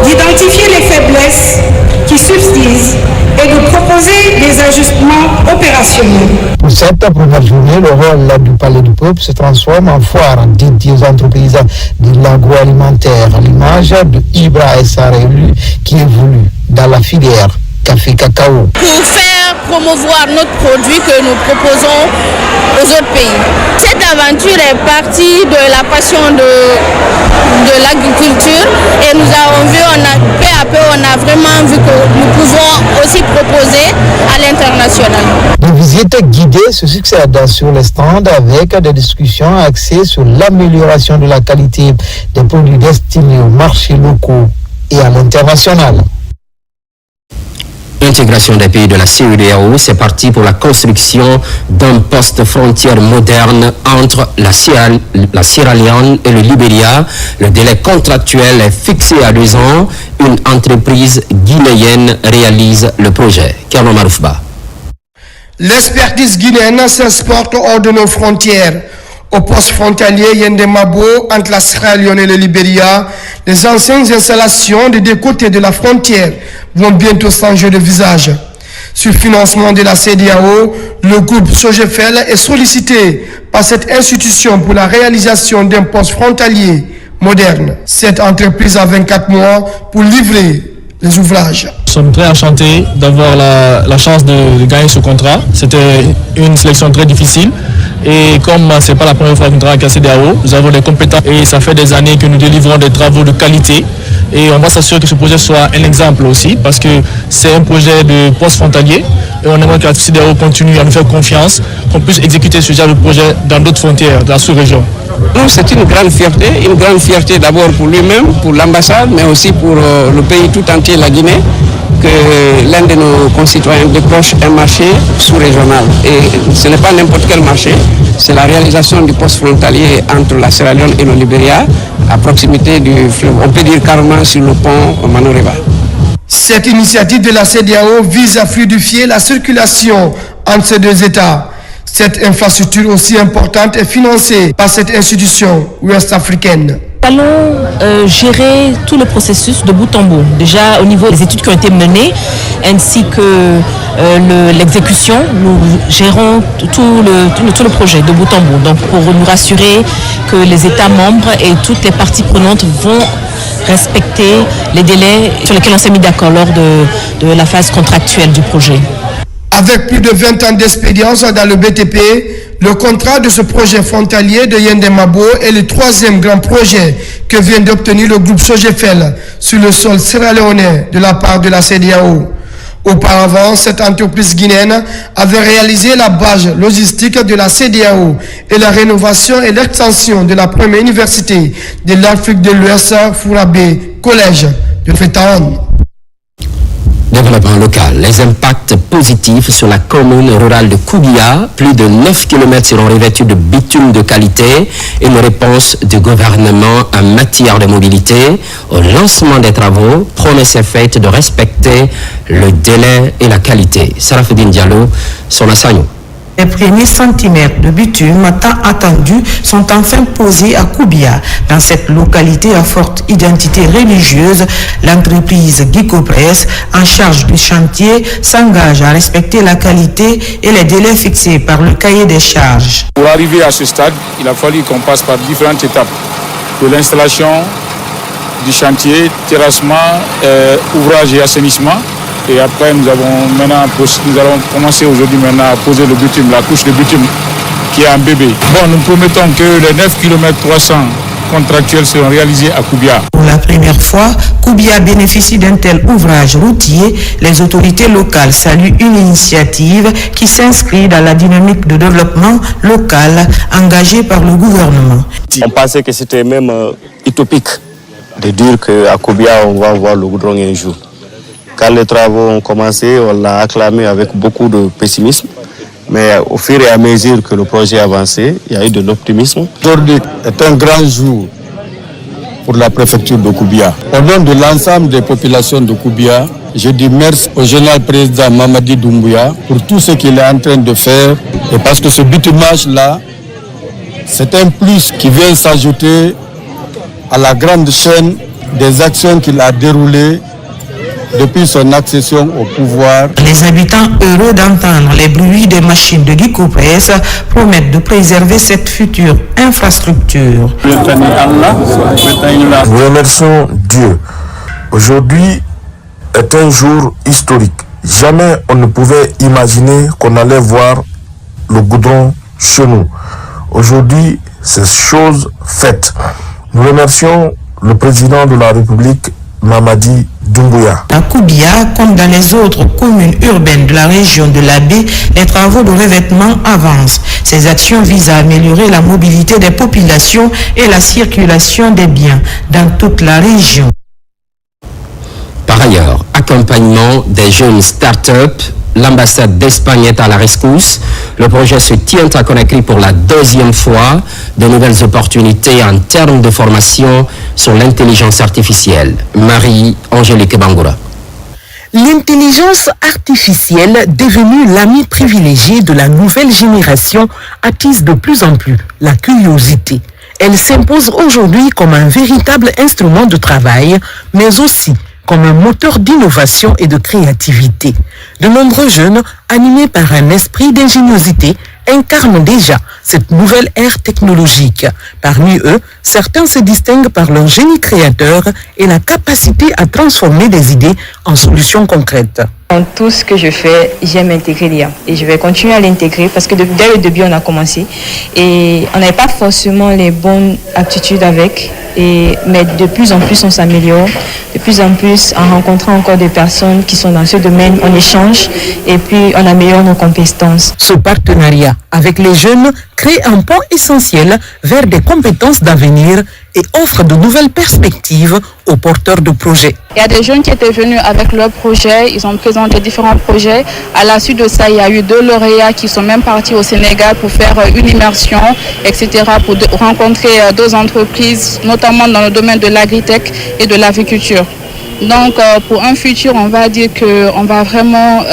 d'identifier les faiblesses qui subsistent et de proposer des ajustements opérationnels. Pour cette première journée, le rôle du Palais du Peuple se transforme en foire dédiée aux entreprises de l'agroalimentaire, à l'image de Ibra SRLU qui évolue dans la filière café-cacao. Pour faire promouvoir notre produit que nous proposons aux autres pays. Cette aventure est partie de la passion de l'agriculture et nous avons vu, peu à peu, on a vraiment vu que nous pouvons aussi proposer à l'international. Des visites guidées se succèdent sur les stands avec des discussions axées sur l'amélioration de la qualité des produits destinés aux marchés locaux et à l'international. L'intégration des pays de la CEDEAO, c'est parti pour la construction d'un poste frontière moderne entre la Sierra Leone et le Libéria. Le délai contractuel est fixé à 2 ans. Une entreprise guinéenne réalise le projet. Kerno Maroufba. L'expertise guinéenne s'exporte hors de nos frontières. Au poste frontalier Yendemabo, entre la Sierra Leone et le Libéria, les anciennes installations des deux côtés de la frontière vont bientôt changer de visage. Sur financement de la CEDEAO, le groupe Sogefel est sollicité par cette institution pour la réalisation d'un poste frontalier moderne. Cette entreprise a 24 mois pour livrer les ouvrages. Nous sommes très enchantés d'avoir la chance de gagner ce contrat. C'était une sélection très difficile. Et comme ce n'est pas la première fois que nous travaillons avec la CEDEAO, nous avons des compétences et ça fait des années que nous délivrons des travaux de qualité. Et on va s'assurer que ce projet soit un exemple aussi, parce que c'est un projet de poste frontalier. Et on aimerait que la CEDEAO continue à nous faire confiance, qu'on puisse exécuter ce genre de projet dans d'autres frontières de la sous-région. Donc c'est une grande fierté d'abord pour lui-même, pour l'ambassade, mais aussi pour le pays tout entier, la Guinée, que l'un de nos concitoyens décroche un marché sous-régional. Et ce n'est pas n'importe quel marché, c'est la réalisation du poste frontalier entre la Sierra Leone et le Libéria, à proximité du fleuve, on peut dire carrément sur le pont Manoreba. Cette initiative de la CEDEAO vise à fluidifier la circulation entre ces deux États. Cette infrastructure aussi importante est financée par cette institution ouest-africaine. Nous allons gérer tout le processus de bout en bout. Déjà au niveau des études qui ont été menées, ainsi que l'exécution, nous gérons tout le projet de bout en bout. Donc pour nous rassurer que les États membres et toutes les parties prenantes vont respecter les délais sur lesquels on s'est mis d'accord lors de la phase contractuelle du projet. Avec plus de 20 ans d'expérience dans le BTP, le contrat de ce projet frontalier de Yendemabo est le troisième grand projet que vient d'obtenir le groupe Sogefel sur le sol sierra-léonais de la part de la CEDEAO. Auparavant, cette entreprise guinéenne avait réalisé la base logistique de la CEDEAO et la rénovation et l'extension de la première université de l'Afrique de l'Ouest, Fourabé, collège de Freetown. Développement local, les impacts positifs sur la commune rurale de Koubia, plus de 9 km seront revêtus de bitume de qualité et une réponse du gouvernement en matière de mobilité. Au lancement des travaux, promesse est faite de respecter le délai et la qualité. Sarafedine Diallo, son assaillant. Les premiers centimètres de bitume tant attendus sont enfin posés à Koubia. Dans cette localité à forte identité religieuse, l'entreprise Guicopress, en charge du chantier, s'engage à respecter la qualité et les délais fixés par le cahier des charges. Pour arriver à ce stade, il a fallu qu'on passe par différentes étapes de l'installation du chantier, terrassement, ouvrage et assainissement. Et après, nous allons commencer aujourd'hui à poser le bitume, la couche de bitume qui est un bébé. Bon, nous promettons que les 9 km 300 contractuels seront réalisés à Koubia. Pour la première fois, Koubia bénéficie d'un tel ouvrage routier. Les autorités locales saluent une initiative qui s'inscrit dans la dynamique de développement local engagée par le gouvernement. On pensait que c'était même utopique de dire qu'à Koubia, on va voir le goudron un jour. Quand les travaux ont commencé, on l'a acclamé avec beaucoup de pessimisme. Mais au fur et à mesure que le projet avançait, il y a eu de l'optimisme. Aujourd'hui est un grand jour pour la préfecture de Koubia. Au nom de l'ensemble des populations de Koubia, je dis merci au général président Mamadi Doumbouya pour tout ce qu'il est en train de faire. Et parce que ce bitumage-là, c'est un plus qui vient s'ajouter à la grande chaîne des actions qu'il a déroulées depuis son accession au pouvoir. Les habitants, heureux d'entendre les bruits des machines de Guicopress, promettent de préserver cette future infrastructure. Nous remercions Dieu. Aujourd'hui est un jour historique. Jamais on ne pouvait imaginer qu'on allait voir le goudron chez nous. Aujourd'hui, c'est chose faite. Nous remercions le président de la République, Mamadi Doumbouya. À Koubia, comme dans les autres communes urbaines de la région de la baie, les travaux de revêtement avancent. Ces actions visent à améliorer la mobilité des populations et la circulation des biens dans toute la région. Par ailleurs, accompagnement des jeunes start-up, l'ambassade d'Espagne est à la rescousse. Le projet se tient à Conakry pour la deuxième fois. De nouvelles opportunités en termes de formation sur l'intelligence artificielle. Marie-Angélique Bangoura. L'intelligence artificielle, devenue l'ami privilégié de la nouvelle génération, attise de plus en plus la curiosité. Elle s'impose aujourd'hui comme un véritable instrument de travail, mais aussi comme un moteur d'innovation et de créativité. De nombreux jeunes, animés par un esprit d'ingéniosité, incarnent déjà cette nouvelle ère technologique. Parmi eux, certains se distinguent par leur génie créateur et la capacité à transformer des idées en solutions concrètes. Dans tout ce que je fais, j'aime intégrer l'IA et je vais continuer à l'intégrer parce que dès le début, on a commencé et on n'avait pas forcément les bonnes aptitudes avec. Mais de plus en plus, on s'améliore. De plus en plus, en rencontrant encore des personnes qui sont dans ce domaine, on échange et puis on améliore nos compétences. Ce partenariat avec les jeunes crée un pont essentiel vers des compétences d'avenir et offre de nouvelles perspectives aux porteurs de projets. Il y a des jeunes qui étaient venus avec leurs projets, ils ont présenté différents projets. À la suite de ça, il y a eu 2 lauréats qui sont même partis au Sénégal pour faire une immersion, etc., pour rencontrer d'autres entreprises, notamment dans le domaine de l'agritech et de l'agriculture. Donc, pour un futur, on va dire qu'on va vraiment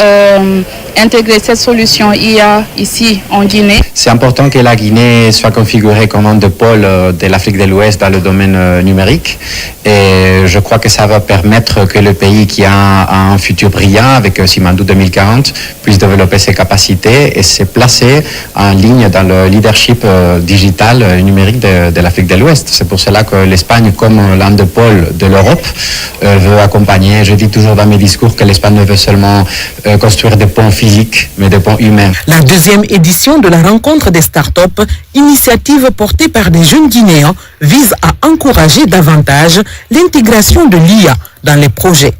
intégrer cette solution IA ici en Guinée. C'est important que la Guinée soit configurée comme un des pôles de l'Afrique de l'Ouest dans le domaine numérique. Et je crois que ça va permettre que le pays qui a un futur brillant avec Simandou 2040 puisse développer ses capacités et se placer en ligne dans le leadership digital numérique de l'Afrique de l'Ouest. C'est pour cela que l'Espagne, comme l'un des pôles de l'Europe, veut accompagner. Je dis toujours dans mes discours que l'Espagne ne veut seulement construire des ponts physiques, mais des ponts humains. La deuxième édition de la rencontre des startups, initiative portée par des jeunes Guinéens, vise à encourager davantage l'intégration de l'IA dans les projets.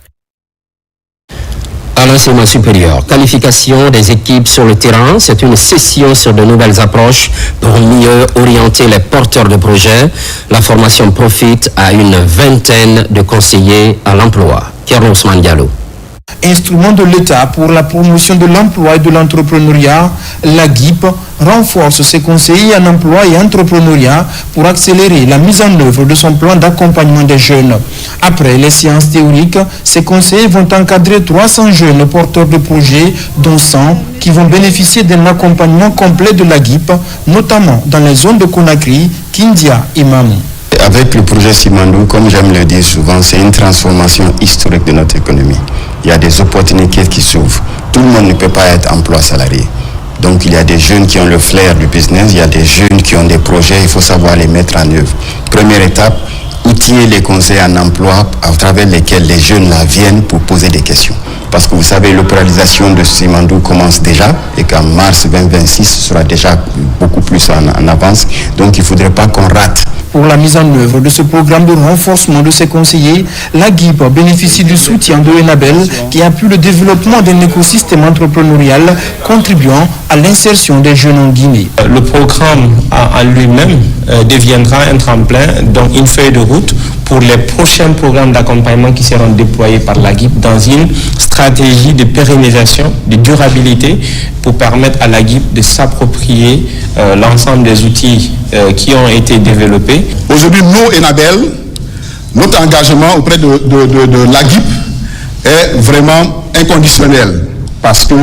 À l'enseignement supérieur, qualification des équipes sur le terrain, c'est une session sur de nouvelles approches pour mieux orienter les porteurs de projets. La formation profite à une vingtaine de conseillers à l'emploi. Kerno Ousmane Diallo. Instrument de l'État pour la promotion de l'emploi et de l'entrepreneuriat, la GIP renforce ses conseillers en emploi et entrepreneuriat pour accélérer la mise en œuvre de son plan d'accompagnement des jeunes. Après les séances théoriques, ces conseillers vont encadrer 300 jeunes porteurs de projets, dont 100 qui vont bénéficier d'un accompagnement complet de la GIP, notamment dans les zones de Conakry, Kindia et Mamou. Avec le projet Simandou, comme j'aime le dire souvent, c'est une transformation historique de notre économie. Il y a des opportunités qui s'ouvrent. Tout le monde ne peut pas être emploi salarié. Donc il y a des jeunes qui ont le flair du business, il y a des jeunes qui ont des projets, il faut savoir les mettre en œuvre. Première étape, outiller les conseils en emploi à travers lesquels les jeunes là viennent pour poser des questions. Parce que vous savez, l'opéralisation de Simandou commence déjà et qu'en mars 2026, ce sera déjà beaucoup plus en avance. Donc il ne faudrait pas qu'on rate. Pour la mise en œuvre de ce programme de renforcement de ses conseillers, la GIP bénéficie du soutien de l'ENABEL qui appuie le développement d'un écosystème entrepreneurial contribuant à l'insertion des jeunes en Guinée. Le programme en lui-même deviendra un tremplin, donc une feuille de route pour les prochains programmes d'accompagnement qui seront déployés par la GIP dans une stratégie de pérennisation, de durabilité pour permettre à la GIP de s'approprier l'ensemble des outils qui ont été développés. Aujourd'hui, nous, ENABEL, notre engagement auprès de la GIP est vraiment inconditionnel parce que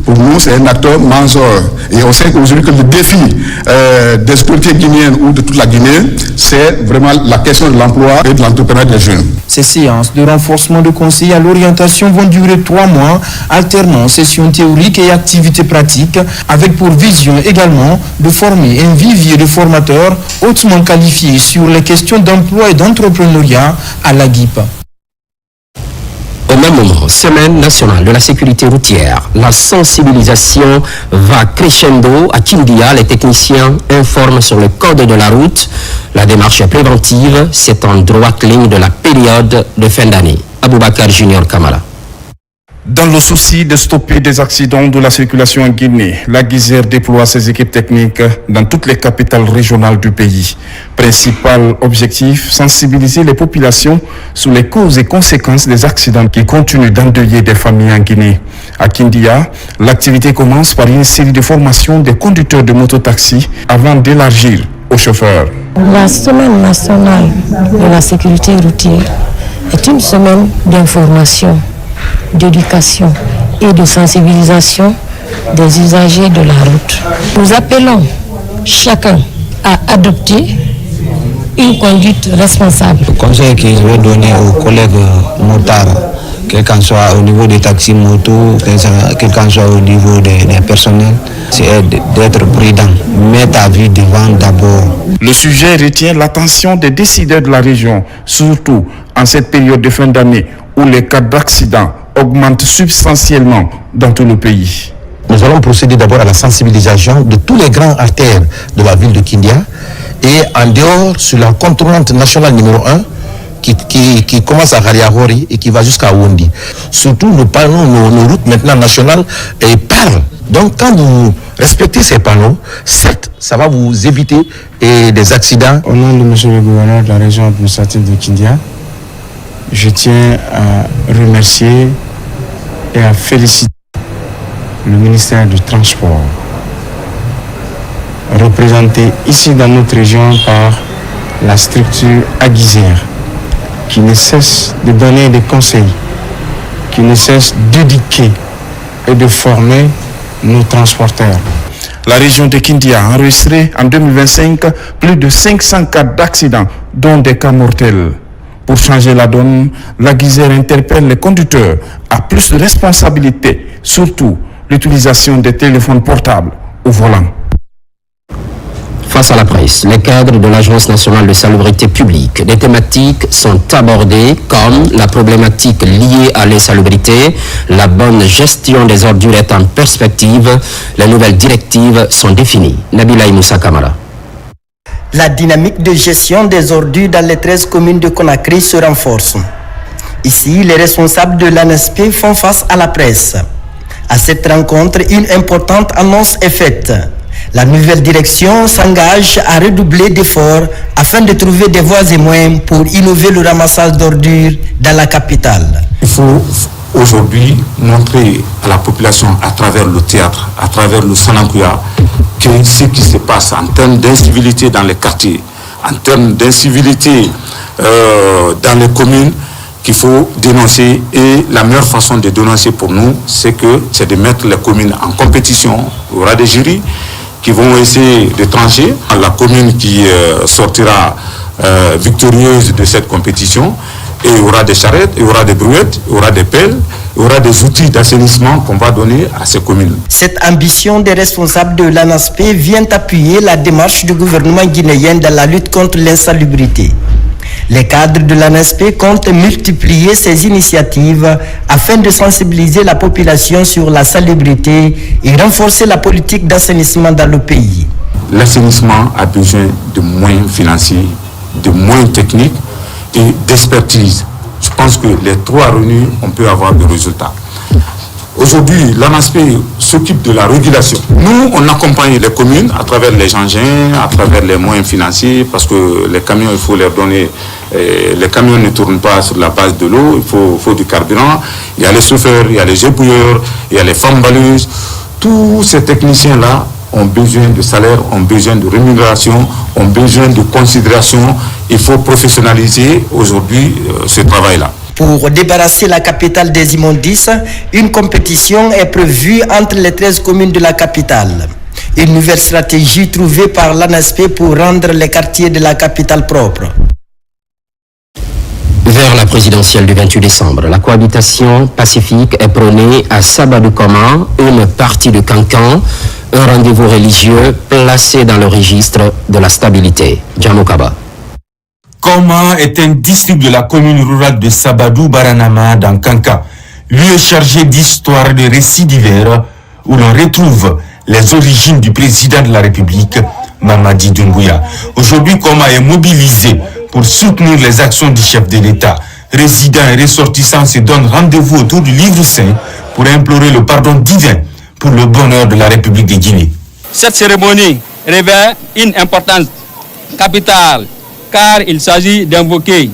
pour nous, c'est un acteur majeur. Et on sait qu'aujourd'hui que le défi des autorités guinéennes ou de toute la Guinée, c'est vraiment la question de l'emploi et de l'entrepreneuriat des jeunes. Ces séances de renforcement de conseils à l'orientation vont durer 3 mois, alternant sessions théoriques et activités pratiques, avec pour vision également de former un vivier de formateurs hautement qualifiés sur les questions d'emploi et d'entrepreneuriat à la GIP. Au même moment, Semaine nationale de la sécurité routière, la sensibilisation va crescendo à Kindia. Les techniciens informent sur le code de la route. La démarche préventive, c'est en droite ligne de la période de fin d'année. Aboubakar Junior Kamala. Dans le souci de stopper des accidents de la circulation en Guinée, la GIZER déploie ses équipes techniques dans toutes les capitales régionales du pays. Principal objectif, sensibiliser les populations sur les causes et conséquences des accidents qui continuent d'endeuiller des familles en Guinée. À Kindia, l'activité commence par une série de formations des conducteurs de mototaxi avant d'élargir aux chauffeurs. La Semaine nationale de la sécurité routière est une semaine d'information d'éducation et de sensibilisation des usagers de la route. Nous appelons chacun à adopter une conduite responsable. Le conseil que je vais donner aux collègues motards, quel qu'en soit au niveau des taxis motos, quel qu'en soit au niveau des personnels, c'est d'être prudent, mettre ta vie devant d'abord. Le sujet retient l'attention des décideurs de la région, surtout en cette période de fin d'année où les cas d'accidents augmentent substantiellement dans tout le pays. Nous allons procéder d'abord à la sensibilisation de tous les grands artères de la ville de Kindia et en dehors sur la contournante nationale numéro 1 qui commence à Gariagori et qui va jusqu'à Wondi. Surtout, nous parlons nos routes maintenant nationales et parlent. Donc, quand vous respectez ces panneaux, certes, ça va vous éviter des accidents. Au nom de M. le gouverneur de la région administrative de Kindia, je tiens à remercier et à féliciter le ministère du Transport, représenté ici dans notre région par la structure Aguizère, qui ne cesse de donner des conseils, qui ne cesse d'éduquer et de former nos transporteurs. La région de Kindia a enregistré en 2025 plus de 500 cas d'accidents, dont des cas mortels. Pour changer la donne, la Guizère interpelle les conducteurs à plus de responsabilité, surtout l'utilisation des téléphones portables au volant. Face à la presse, les cadres de l'Agence nationale de salubrité publique, des thématiques sont abordées comme la problématique liée à l'insalubrité, la bonne gestion des ordures est en perspective, les nouvelles directives sont définies. Nabila Moussa Kamara. La dynamique de gestion des ordures dans les 13 communes de Conakry se renforce. Ici, les responsables de l'ANSP font face à la presse. À cette rencontre, une importante annonce est faite. La nouvelle direction s'engage à redoubler d'efforts afin de trouver des voies et moyens pour innover le ramassage d'ordures dans la capitale. Il faut aujourd'hui montrer à la population à travers le théâtre, à travers le Sanankuya, que ce qui se passe en termes d'incivilité dans les quartiers, en termes d'incivilité dans les communes, qu'il faut dénoncer. Et la meilleure façon de dénoncer pour nous, c'est de mettre les communes en compétition. Il y aura des jurys qui vont essayer de trancher. La commune qui sortira victorieuse de cette compétition, et il y aura des charrettes, il y aura des brouettes, il y aura des pelles, il y aura des outils d'assainissement qu'on va donner à ces communes. Cette ambition des responsables de l'ANASP vient appuyer la démarche du gouvernement guinéen dans la lutte contre l'insalubrité. Les cadres de l'ANSP comptent multiplier ces initiatives afin de sensibiliser la population sur la salubrité et renforcer la politique d'assainissement dans le pays. L'assainissement a besoin de moyens financiers, de moyens techniques et d'expertise. Je pense que les trois réunis, on peut avoir des résultats. Aujourd'hui, l'ANSP s'occupe de la régulation. Nous, on accompagne les communes à travers les engins, à travers les moyens financiers, parce que les camions, il faut leur donner... les camions ne tournent pas sur la base de l'eau, il faut du carburant. Il y a les chauffeurs, il y a les ébouilleurs, il y a les femmes baleuses. Tous ces techniciens-là ont besoin de salaire, ont besoin de rémunération, ont besoin de considération. Il faut professionnaliser aujourd'hui ce travail-là. Pour débarrasser la capitale des immondices, une compétition est prévue entre les 13 communes de la capitale. Une nouvelle stratégie trouvée par l'ANSP pour rendre les quartiers de la capitale propres. Vers la présidentielle du 28 décembre, la cohabitation pacifique est prônée à Sabadou-Koma, une partie de Kankan, un rendez-vous religieux placé dans le registre de la stabilité. Djamokaba. Koma est un district de la commune rurale de Sabadou-Baranama dans Kanka, lieu chargé d'histoire de récits divers où l'on retrouve les origines du président de la République, Mamadi Doumbouya. Aujourd'hui, Koma est mobilisé pour soutenir les actions du chef de l'État. Résidents et ressortissants se donnent rendez-vous autour du livre saint pour implorer le pardon divin pour le bonheur de la République de Guinée. Cette cérémonie revêt une importance capitale car il s'agit d'invoquer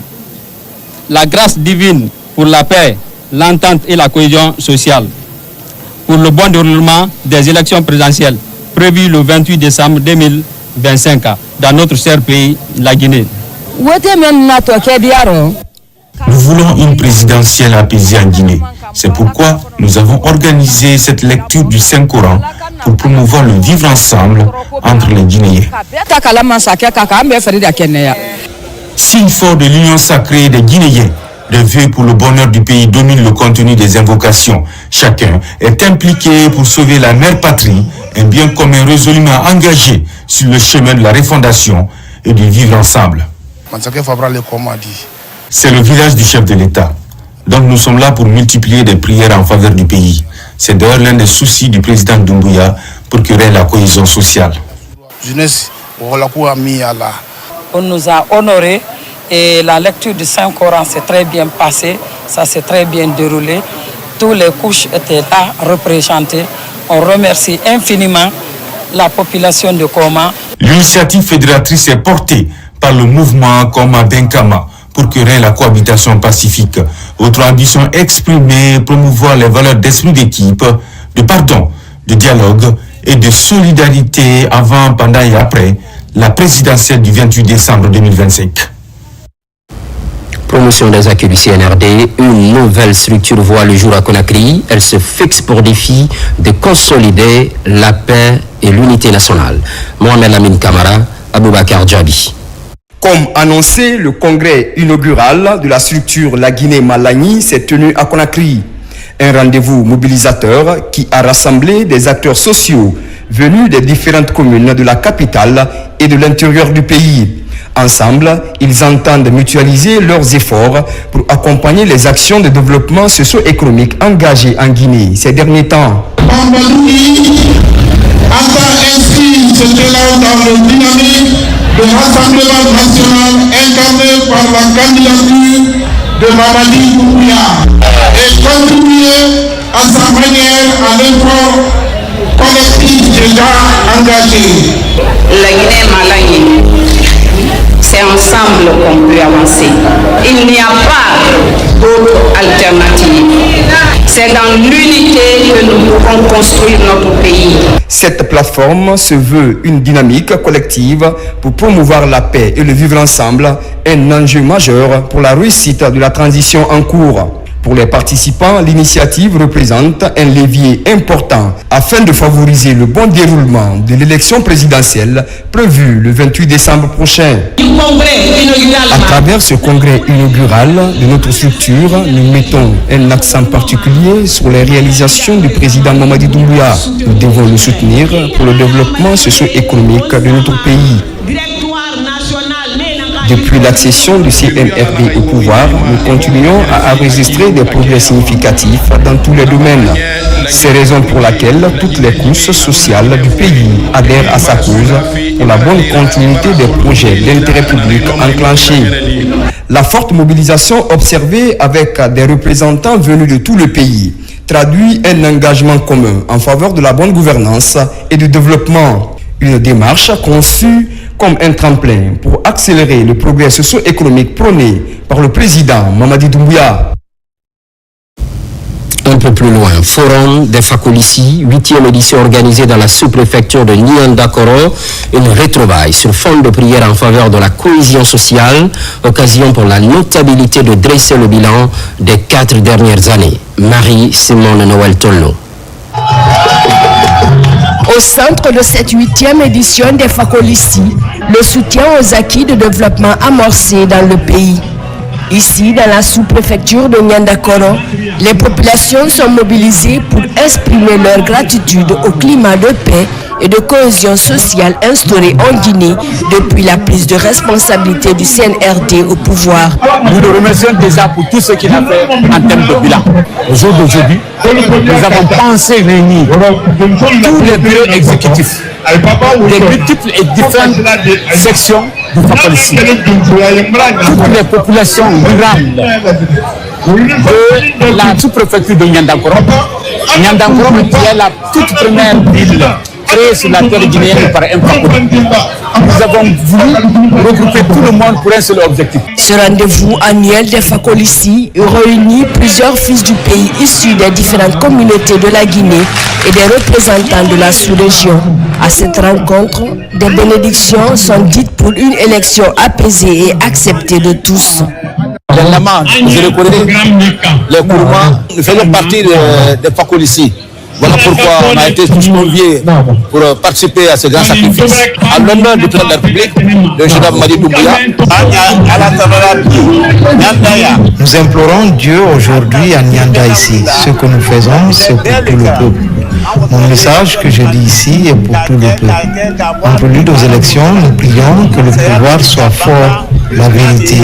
la grâce divine pour la paix, l'entente et la cohésion sociale, pour le bon déroulement des élections présidentielles prévues le 28 décembre 2025 dans notre cher pays, la Guinée. Nous voulons une présidentielle apaisée en Guinée. C'est pourquoi nous avons organisé cette lecture du Saint-Coran pour promouvoir le vivre ensemble entre les Guinéens. Signe fort de l'union sacrée des Guinéens, les vœux pour le bonheur du pays dominent le contenu des invocations. Chacun est impliqué pour sauver la mère patrie, un bien commun résolument engagé sur le chemin de la refondation et du vivre ensemble. C'est le village du chef de l'État. Donc nous sommes là pour multiplier des prières en faveur du pays. C'est d'ailleurs l'un des soucis du président Doumbouya pour créer la cohésion sociale. On nous a honorés et la lecture du Saint-Coran s'est très bien passée, ça s'est très bien déroulé. Toutes les couches étaient là représentées. On remercie infiniment la population de Koma. L'initiative fédératrice est portée par le mouvement Koma Benkama pour créer la cohabitation pacifique. Autre ambition exprimée, promouvoir les valeurs d'esprit d'équipe, de pardon, de dialogue et de solidarité avant, pendant et après la présidentielle du 28 décembre 2025. Promotion des acquis du CNRD, une nouvelle structure voit le jour à Conakry. Elle se fixe pour défi de consolider la paix et l'unité nationale. Mohamed Lamine Kamara, Aboubakar Djabi. Comme annoncé, le congrès inaugural de la structure La Guinée-Malani s'est tenu à Conakry. Un rendez-vous mobilisateur qui a rassemblé des acteurs sociaux venus des différentes communes de la capitale et de l'intérieur du pays. Ensemble, ils entendent mutualiser leurs efforts pour accompagner les actions de développement socio-économique engagées en Guinée ces derniers temps. Ainsi se tient dans le dynamique de Rassemblement national incarné par la candidature de Mamadi Doumbouya et contribuer à sa manière à l'effort collectif déjà engagé. La Guinée-Malani, c'est ensemble qu'on peut avancer. Il n'y a pas d'autre alternative. C'est dans l'unité que nous pouvons construire notre pays. Cette plateforme se veut une dynamique collective pour promouvoir la paix et le vivre ensemble, un enjeu majeur pour la réussite de la transition en cours. Pour les participants, l'initiative représente un levier important afin de favoriser le bon déroulement de l'élection présidentielle prévue le 28 décembre prochain. À travers ce congrès inaugural de notre structure, nous mettons un accent particulier sur les réalisations du président Mamadi Doumbouya. Nous devons le soutenir pour le développement socio-économique de notre pays. Depuis l'accession du CNRD au pouvoir, nous continuons à enregistrer des progrès significatifs dans tous les domaines. C'est la raison pour laquelle toutes les couches sociales du pays adhèrent à sa cause pour la bonne continuité des projets d'intérêt public enclenchés. La forte mobilisation observée avec des représentants venus de tout le pays traduit un engagement commun en faveur de la bonne gouvernance et du développement. Une démarche conçue comme un tremplin pour accélérer le progrès socio-économique prôné par le président Mamadi Doumbouya. Un peu plus loin, Forum des Fakolissi, 8e édition organisée dans la sous-préfecture de Nianda-Koro, une retrouvaille sur fond de prière en faveur de la cohésion sociale, occasion pour la notabilité de dresser le bilan des 4 dernières années. Marie-Simone Noël Tolno. Au centre de cette 8e édition des Fakolissi, le soutien aux acquis de développement amorcés dans le pays. Ici, dans la sous-préfecture de Nianda-Koro, les populations sont mobilisées pour exprimer leur gratitude au climat de paix et de cohésion sociale instauré en Guinée depuis la prise de responsabilité du CNRD au pouvoir. Nous le remercions déjà pour tout ce qu'il a fait en termes de bilan. Au jour d'aujourd'hui, nous avons pensé réunir tous les bureaux exécutifs des multiples et différentes sections du Fakolissi, toutes les populations rurales de la sous-préfecture de Nianda-Koro. Nianda-Koro qui est la toute première ville créée sur la terre guinéenne par un Fakoli. Nous avons voulu regrouper tout le monde pour un seul objectif. Ce rendez-vous annuel des Fakolissi réunit plusieurs fils du pays issus des différentes communautés de la Guinée et des représentants de la sous-région. À cette rencontre, des bénédictions sont dites pour une élection apaisée et acceptée de tous. Dans la main, je le connais, les Kourouma, nous faisons partie des Fakol ici. Voilà pourquoi on a été tous conviés pour participer à ce grand sacrifice. À l'honneur du président de la République, le général Mamadi Doumbouya. Nous implorons Dieu aujourd'hui à Nyanda ici. Ce que nous faisons, c'est pour tout le peuple. Mon message que je dis ici est pour tout le peuple. En prélude aux élections, nous prions que le pouvoir soit fort, la vérité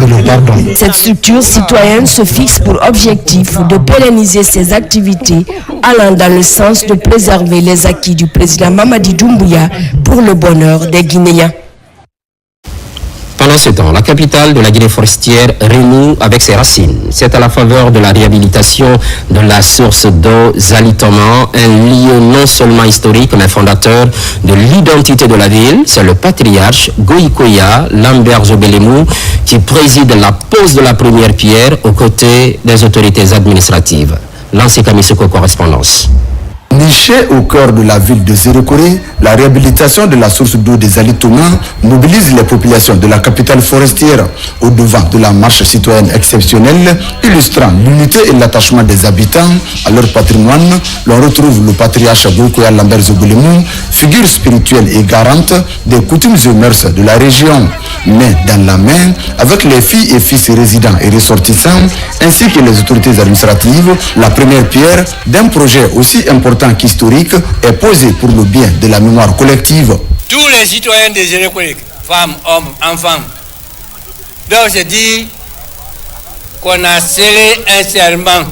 et le pardon. Cette structure citoyenne se fixe pour objectif de pérenniser ses activités allant dans le sens de préserver les acquis du président Mamadi Doumbouya pour le bonheur des Guinéens. Pendant ce temps, la capitale de la Guinée forestière renoue avec ses racines. C'est à la faveur de la réhabilitation de la source d'eau Zalitoma, un lieu non seulement historique mais fondateur de l'identité de la ville. C'est le patriarche Goïkoya Lambert Zobelemou qui préside la pose de la première pierre aux côtés des autorités administratives. Lancé Kamisoko, correspondance. Nichée au cœur de la ville de Zérékoré, la réhabilitation de la source d'eau des Zalitoma mobilise les populations de la capitale forestière au devant de la marche citoyenne exceptionnelle, illustrant l'unité et l'attachement des habitants à leur patrimoine. L'on retrouve le patriarche Goïkoya Lambert Zobelemou, figure spirituelle et garante des coutumes et mœurs de la région, main dans la main avec les filles et fils résidents et ressortissants, ainsi que les autorités administratives. La première pierre d'un projet aussi important qu'historique est posée pour le bien de la mémoire collective. Tous les citoyens de Zérékoré, femmes, hommes, enfants, doivent se dire qu'on a scellé un serment.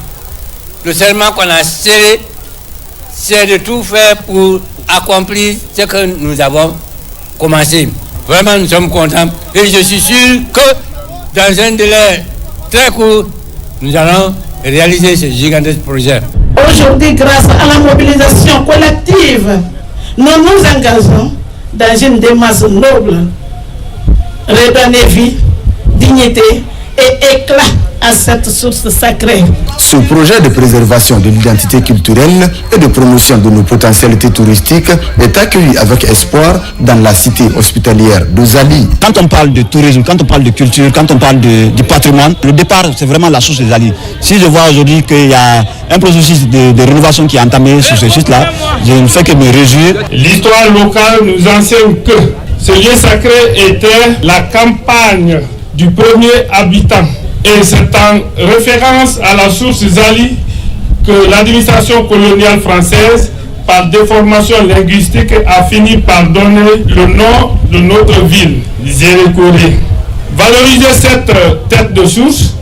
Le serment qu'on a scellé, c'est de tout faire pour accomplir ce que nous avons commencé. Vraiment, nous sommes contents et je suis sûr que dans un délai très court, nous allons réaliser ce gigantesque projet. Aujourd'hui, grâce à la mobilisation collective, nous nous engageons dans une démarche noble, redonner vie, dignité et éclat à cette source sacrée. Ce projet de préservation de l'identité culturelle et de promotion de nos potentialités touristiques est accueilli avec espoir dans la cité hospitalière de Zali. Quand on parle de tourisme, quand on parle de culture, quand on parle du patrimoine, le départ c'est vraiment la source de Zali. Si je vois aujourd'hui qu'il y a un processus de rénovation qui est entamé sur ce site-là, je ne fais que me réjouir. L'histoire locale nous enseigne que ce lieu sacré était la campagne du premier habitant. Et c'est en référence à la source Zali que l'administration coloniale française, par déformation linguistique, a fini par donner le nom de notre ville, Zérékoré. Valoriser cette tête de source,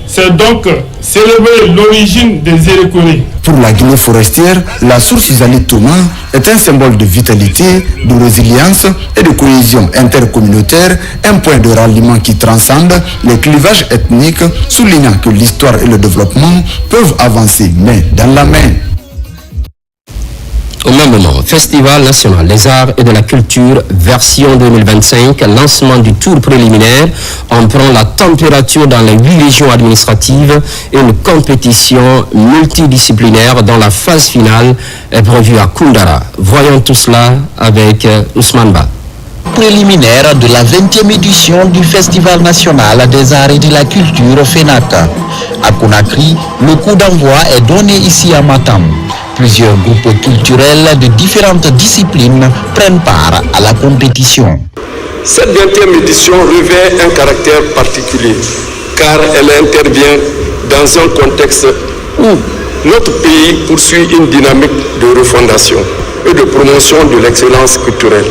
c'est donc célébrer l'origine des Zérékoré. Pour la Guinée forestière, la source Zalitoma est un symbole de vitalité, de résilience et de cohésion intercommunautaire, un point de ralliement qui transcende les clivages ethniques, soulignant que l'histoire et le développement peuvent avancer main dans la main. Au même moment, Festival national des arts et de la culture version 2025, lancement du tour préliminaire. On prend la température dans les 8 régions administratives et une compétition multidisciplinaire dans la phase finale est prévue à Koundara. Voyons tout cela avec Ousmane Ba. Préliminaire de la 20e édition du Festival national des arts et de la culture FENAC. À Conakry, le coup d'envoi est donné ici à Matam. Plusieurs groupes culturels de différentes disciplines prennent part à la compétition. Cette 20e édition revêt un caractère particulier car elle intervient dans un contexte où notre pays poursuit une dynamique de refondation et de promotion de l'excellence culturelle.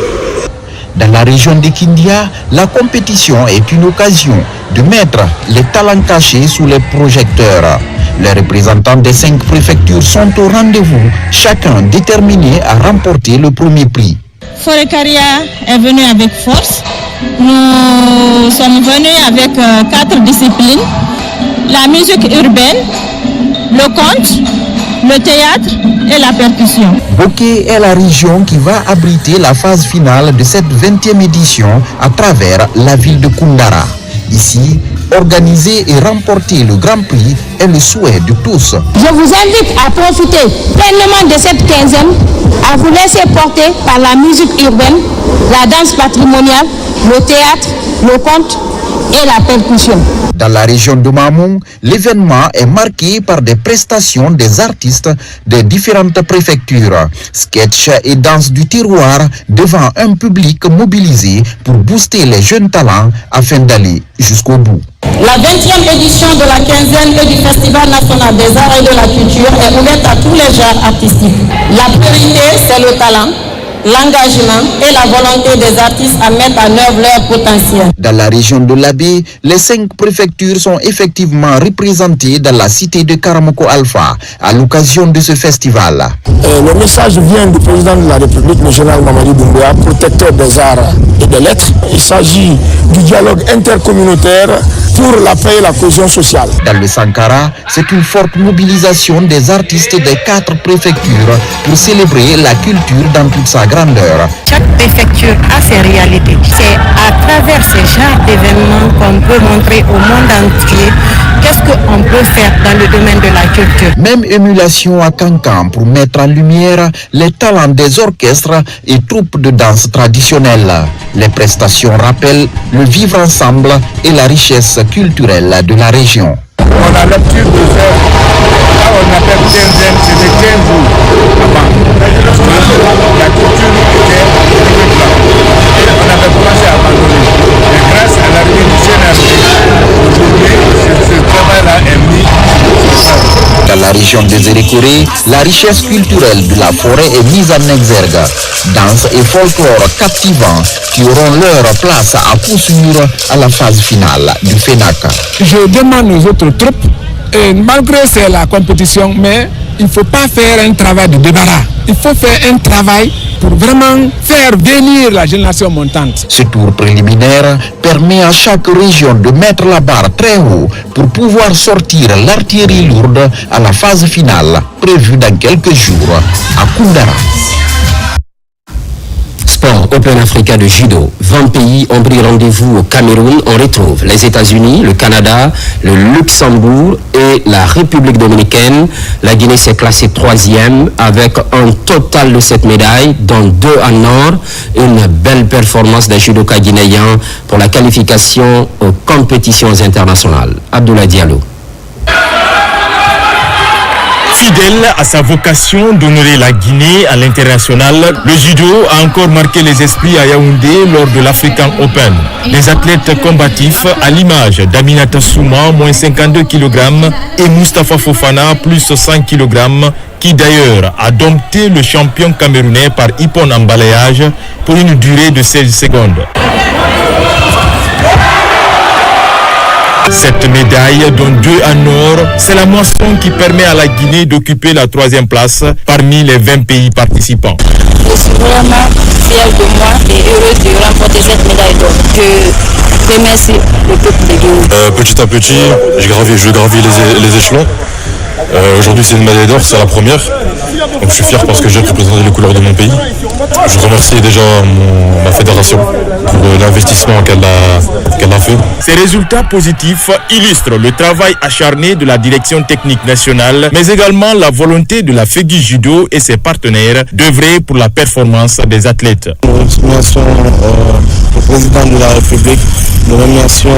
Dans la région de Kindia, la compétition est une occasion de mettre les talents cachés sous les projecteurs. Les représentants des 5 préfectures sont au rendez-vous, chacun déterminé à remporter le premier prix. Forêt-Caria est venu avec force. Nous sommes venus avec 4 disciplines. La musique urbaine, le conte, le théâtre et la percussion. Boké est la région qui va abriter la phase finale de cette 20e édition à travers la ville de Koundara. Ici, organiser et remporter le Grand Prix est le souhait de tous. Je vous invite à profiter pleinement de cette quinzaine, à vous laisser porter par la musique urbaine, la danse patrimoniale, le théâtre, le conte et la percussion. Dans la région de Mamou, l'événement est marqué par des prestations des artistes des différentes préfectures, sketch et danse du terroir devant un public mobilisé pour booster les jeunes talents afin d'aller jusqu'au bout. La 20e édition de la 15e et du Festival national des arts et de la culture est ouverte à tous les genres artistiques. La priorité, c'est le talent, l'engagement et la volonté des artistes à mettre en œuvre leur potentiel. Dans la région de l'Abbé, les 5 préfectures sont effectivement représentées dans la cité de Karamoko Alpha à l'occasion de ce festival. Le message vient du président de la République, le général Mamadi Doumbouya, protecteur des arts et des lettres. Il s'agit du dialogue intercommunautaire pour la paix et la cohésion sociale. Dans le Sankara, c'est une forte mobilisation des artistes des 4 préfectures pour célébrer la culture dans toute sa grandeur. Chaque préfecture a ses réalités. C'est à travers ces genres d'événements qu'on peut montrer au monde entier qu'est-ce qu'on peut faire dans le domaine de la culture. Même émulation à Cancan pour mettre en lumière les talents des orchestres et troupes de danse traditionnelles. Les prestations rappellent le vivre ensemble et la richesse culturelle de la région. On a l'habitude de faire, là on appelle Tienzen, c'est des 15 jours avant. La culture était là. Et on avait commencé à abandonner. Mais grâce à l'arrivée du CNRD, aujourd'hui, ce travail-là est mis. Dans la région des Érécoré, la richesse culturelle de la forêt est mise en exergue. Danse et folklore captivants qui auront leur place à poursuivre à la phase finale du FENAC. Je demande aux autres troupes, et malgré c'est la compétition, mais il ne faut pas faire un travail de débarras. Il faut faire un travail pour vraiment faire venir la génération montante. Ce tour préliminaire permet à chaque région de mettre la barre très haut pour pouvoir sortir l'artillerie lourde à la phase finale prévue dans quelques jours à Koundara. Sport Open Africa de judo. 20 pays ont pris rendez-vous au Cameroun. On retrouve les États-Unis, le Canada, le Luxembourg et la République dominicaine. La Guinée s'est classée 3e avec un total de 7 médailles, dont 2 en or. Une belle performance des judokas guinéens pour la qualification aux compétitions internationales. Abdoulaye Diallo. Fidèle à sa vocation d'honorer la Guinée à l'international, le judo a encore marqué les esprits à Yaoundé lors de l'African Open. Les athlètes combatifs, à l'image d'Aminata Souma, moins 52 kg, et Mustapha Fofana, plus 100 kg, qui d'ailleurs a dompté le champion camerounais par hippon en balayage pour une durée de 16 secondes. Cette médaille, dont 2 en or, c'est la moisson qui permet à la Guinée d'occuper la 3e place parmi les 20 pays participants. Je suis vraiment fière de moi et heureuse de remporter cette médaille d'or. Je remercie le peuple de Guinée. Petit à petit, je gravis les échelons. Aujourd'hui c'est une médaille d'or, c'est la première. Donc je suis fier parce que j'ai représenté les couleurs de mon pays. Je remercie déjà ma fédération pour l'investissement qu'elle a fait. Ces résultats positifs illustrent le travail acharné de la direction technique nationale, mais également la volonté de la FEGI Judo et ses partenaires d'œuvrer pour la performance des athlètes. Nous remercions le président de la République, nous remercions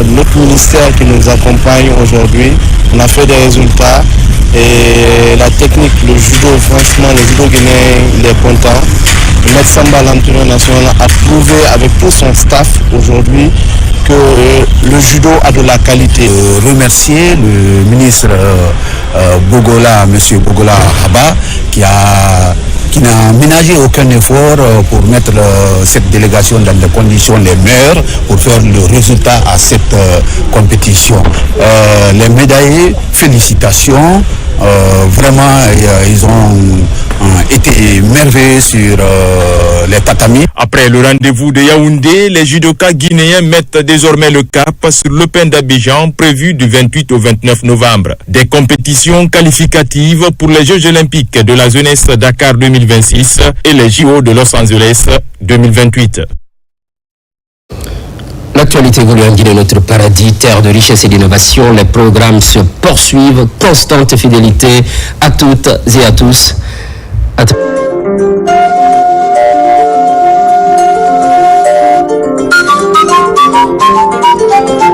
notre ministère qui nous accompagne aujourd'hui. On a fait des résultats et la technique, le judo, franchement, le judo guinéen, il est content. Le maître Samba, l'entraîneur national, a prouvé avec tout son staff aujourd'hui que le judo a de la qualité. Remercier le ministre Bogola, M. Bogola Haba, qui n'a ménagé aucun effort pour mettre cette délégation dans des conditions les meilleures pour faire le résultat à cette compétition. Les médaillés, félicitations. Vraiment, ils ont été merveilleux sur les tatamis. Après le rendez-vous de Yaoundé, les judokas guinéens mettent désormais le cap sur l'Open d'Abidjan prévu du 28 au 29 novembre. Des compétitions qualificatives pour les Jeux olympiques de la jeunesse Dakar 2026 et les JO de Los Angeles 2028. L'actualité évolue en Guinée, notre paradis, terre de richesse et d'innovation. Les programmes se poursuivent, constante fidélité à toutes et à tous. Thank you.